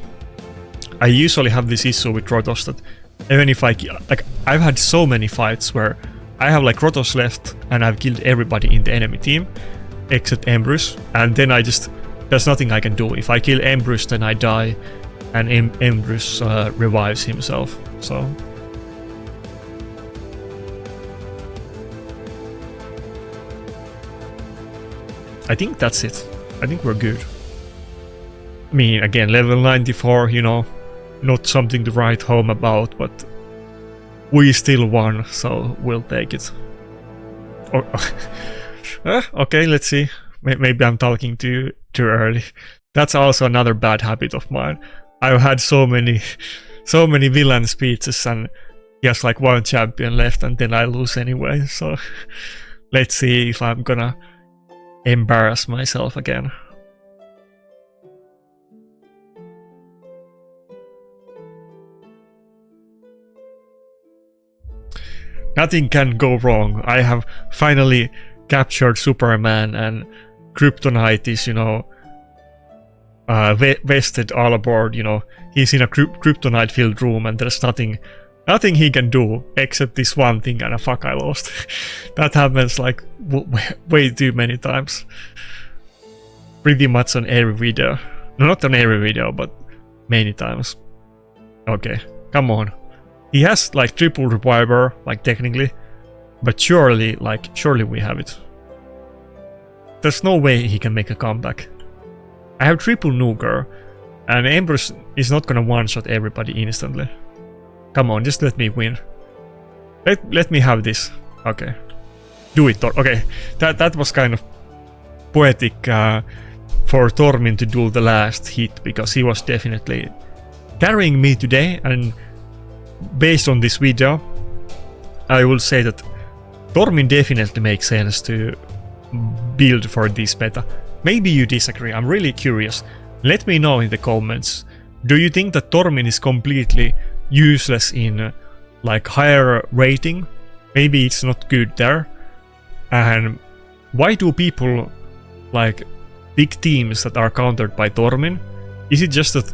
I usually have this issue with Rotos that even if I've had so many fights where I have like Rotos left and I've killed everybody in the enemy team except Empress, and then there's nothing I can do. If I kill Empress, then I die, and Empress revives himself, so. I think that's it. I think we're good. I mean, again, level 94, you know, not something to write home about, but we still won, so we'll take it. Or, okay, let's see. Maybe I'm talking too early. That's also another bad habit of mine. I've had so many villain speeches and just like 1 champion left, and then I lose anyway, so let's see if I'm gonna embarrass myself again. Nothing can go wrong. I have finally captured Superman, and Kryptonite is, you know, vested all aboard, you know. He's in a Kryptonite filled room and there's nothing he can do except this one thing, and fuck, I lost. That happens like way too many times. Pretty much on every video. No, not on every video, but many times. Okay, come on. He has like triple reviver, like technically, but surely we have it. There's no way he can make a comeback. I have triple nuker, and Empress is not gonna one-shot everybody instantly. Come on, just let me win. Let me have this. Okay. Do it, Thor. Okay, that was kind of poetic for Tormin to do the last hit, because he was definitely carrying me today, and based on this video, I will say that Tormin definitely makes sense to build for this meta. Maybe you disagree, I'm really curious. Let me know in the comments. Do you think that Tormin is completely useless in like higher rating? Maybe it's not good there. And why do people like big teams that are countered by Tormin? Is it just that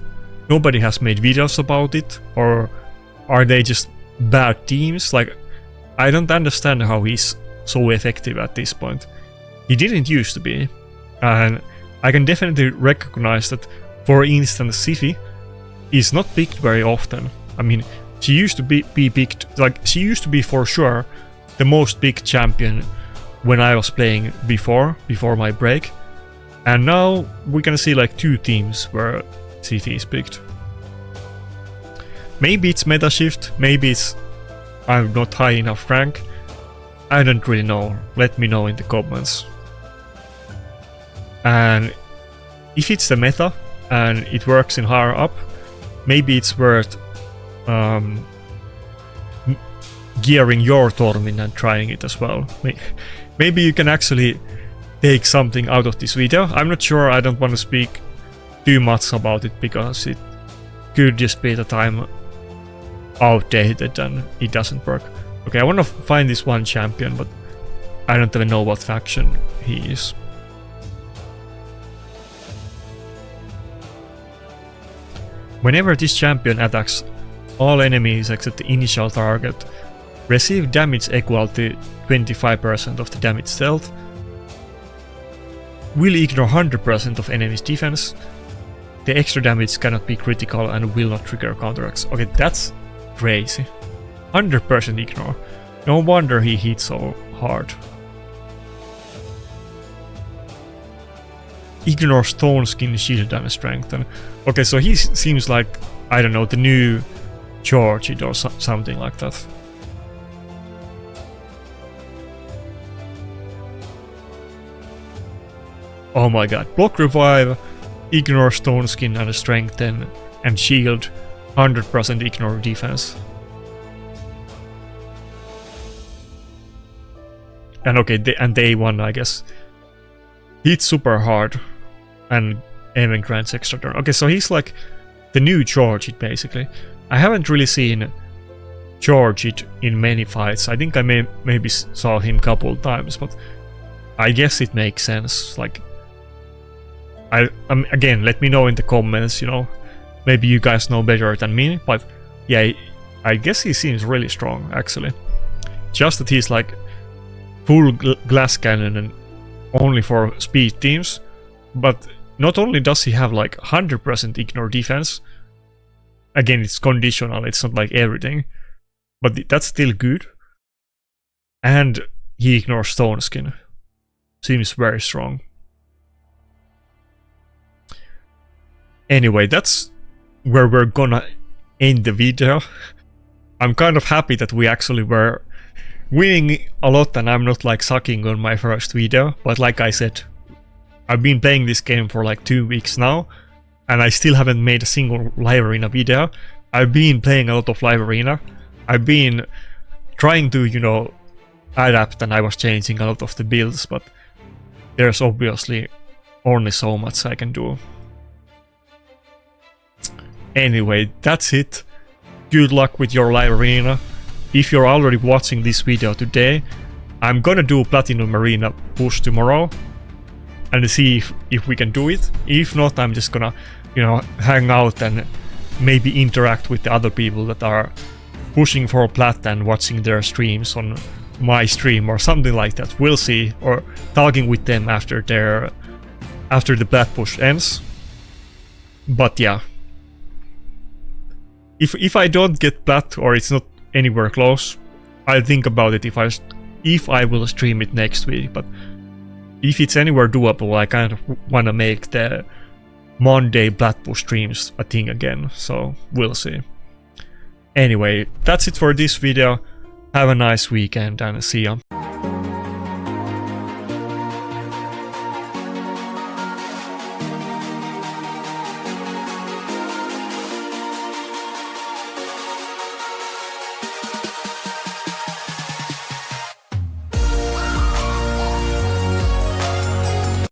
nobody has made videos about it, or are they just bad teams? Like, I don't understand how he's so effective at this point. He didn't used to be, and I can definitely recognize that, for instance, Siphi is not picked very often. I mean, she used to be picked, like, she used to be for sure the most picked champion when I was playing before my break, and now we can see like 2 teams where Siphi is picked. Maybe it's meta shift, maybe it's I'm not high enough rank. I don't really know. Let me know in the comments. And if it's the meta and it works in higher up, maybe it's worth gearing your Tormin and trying it as well. Maybe you can actually take something out of this video. I'm not sure, I don't want to speak too much about it because it could just be that I'm outdated and it doesn't work. Okay, I want to find this one champion, but I don't even know what faction he is. Whenever this champion attacks, all enemies except the initial target receive damage equal to 25% of the damage dealt, will ignore 100% of enemy's defense, the extra damage cannot be critical and will not trigger counterattacks. Okay, that's crazy. 100% ignore. No wonder he hit so hard. Ignore stone skin, shield and strengthen. Okay, so he seems like, I don't know, the new George or something like that. Oh my god. Block revive, ignore stone skin and strengthen, and shield, 100% ignore defense. And okay, and day one, I guess. Hits super hard and even grants extra turn. Okay, so he's like the new George it basically. I haven't really seen George it in many fights. I think I maybe saw him a couple times, but I guess it makes sense. Like, again, let me know in the comments, you know, maybe you guys know better than me, but yeah, I guess he seems really strong actually. Just that he's like full glass cannon and only for speed teams, but not only does he have like 100% ignore defense, again it's conditional, it's not like everything, but that's still good, and he ignores stone skin. Seems very strong. Anyway, that's where we're gonna end the video. I'm kind of happy that we actually were winning a lot and I'm not like sucking on my first video, but like I said, I've been playing this game for like 2 weeks now and I still haven't made a single live arena video. I've been playing a lot of live arena. I've been trying to, you know, adapt, and I was changing a lot of the builds, but there's obviously only so much I can do. Anyway, that's it. Good luck with your live arena. If you're already watching this video today, I'm gonna do Platinum Arena push tomorrow and see if we can do it. If not, I'm just gonna, you know, hang out and maybe interact with the other people that are pushing for Plat and watching their streams on my stream or something like that. We'll see, or talking with them after the Plat push ends. But yeah, if I don't get Plat or it's not anywhere close, I'll think about it if I will stream it next week. But if it's anywhere doable, I kind of want to make the Monday Plat push streams a thing again, so we'll see. Anyway, that's it for this video. Have a nice weekend and see ya.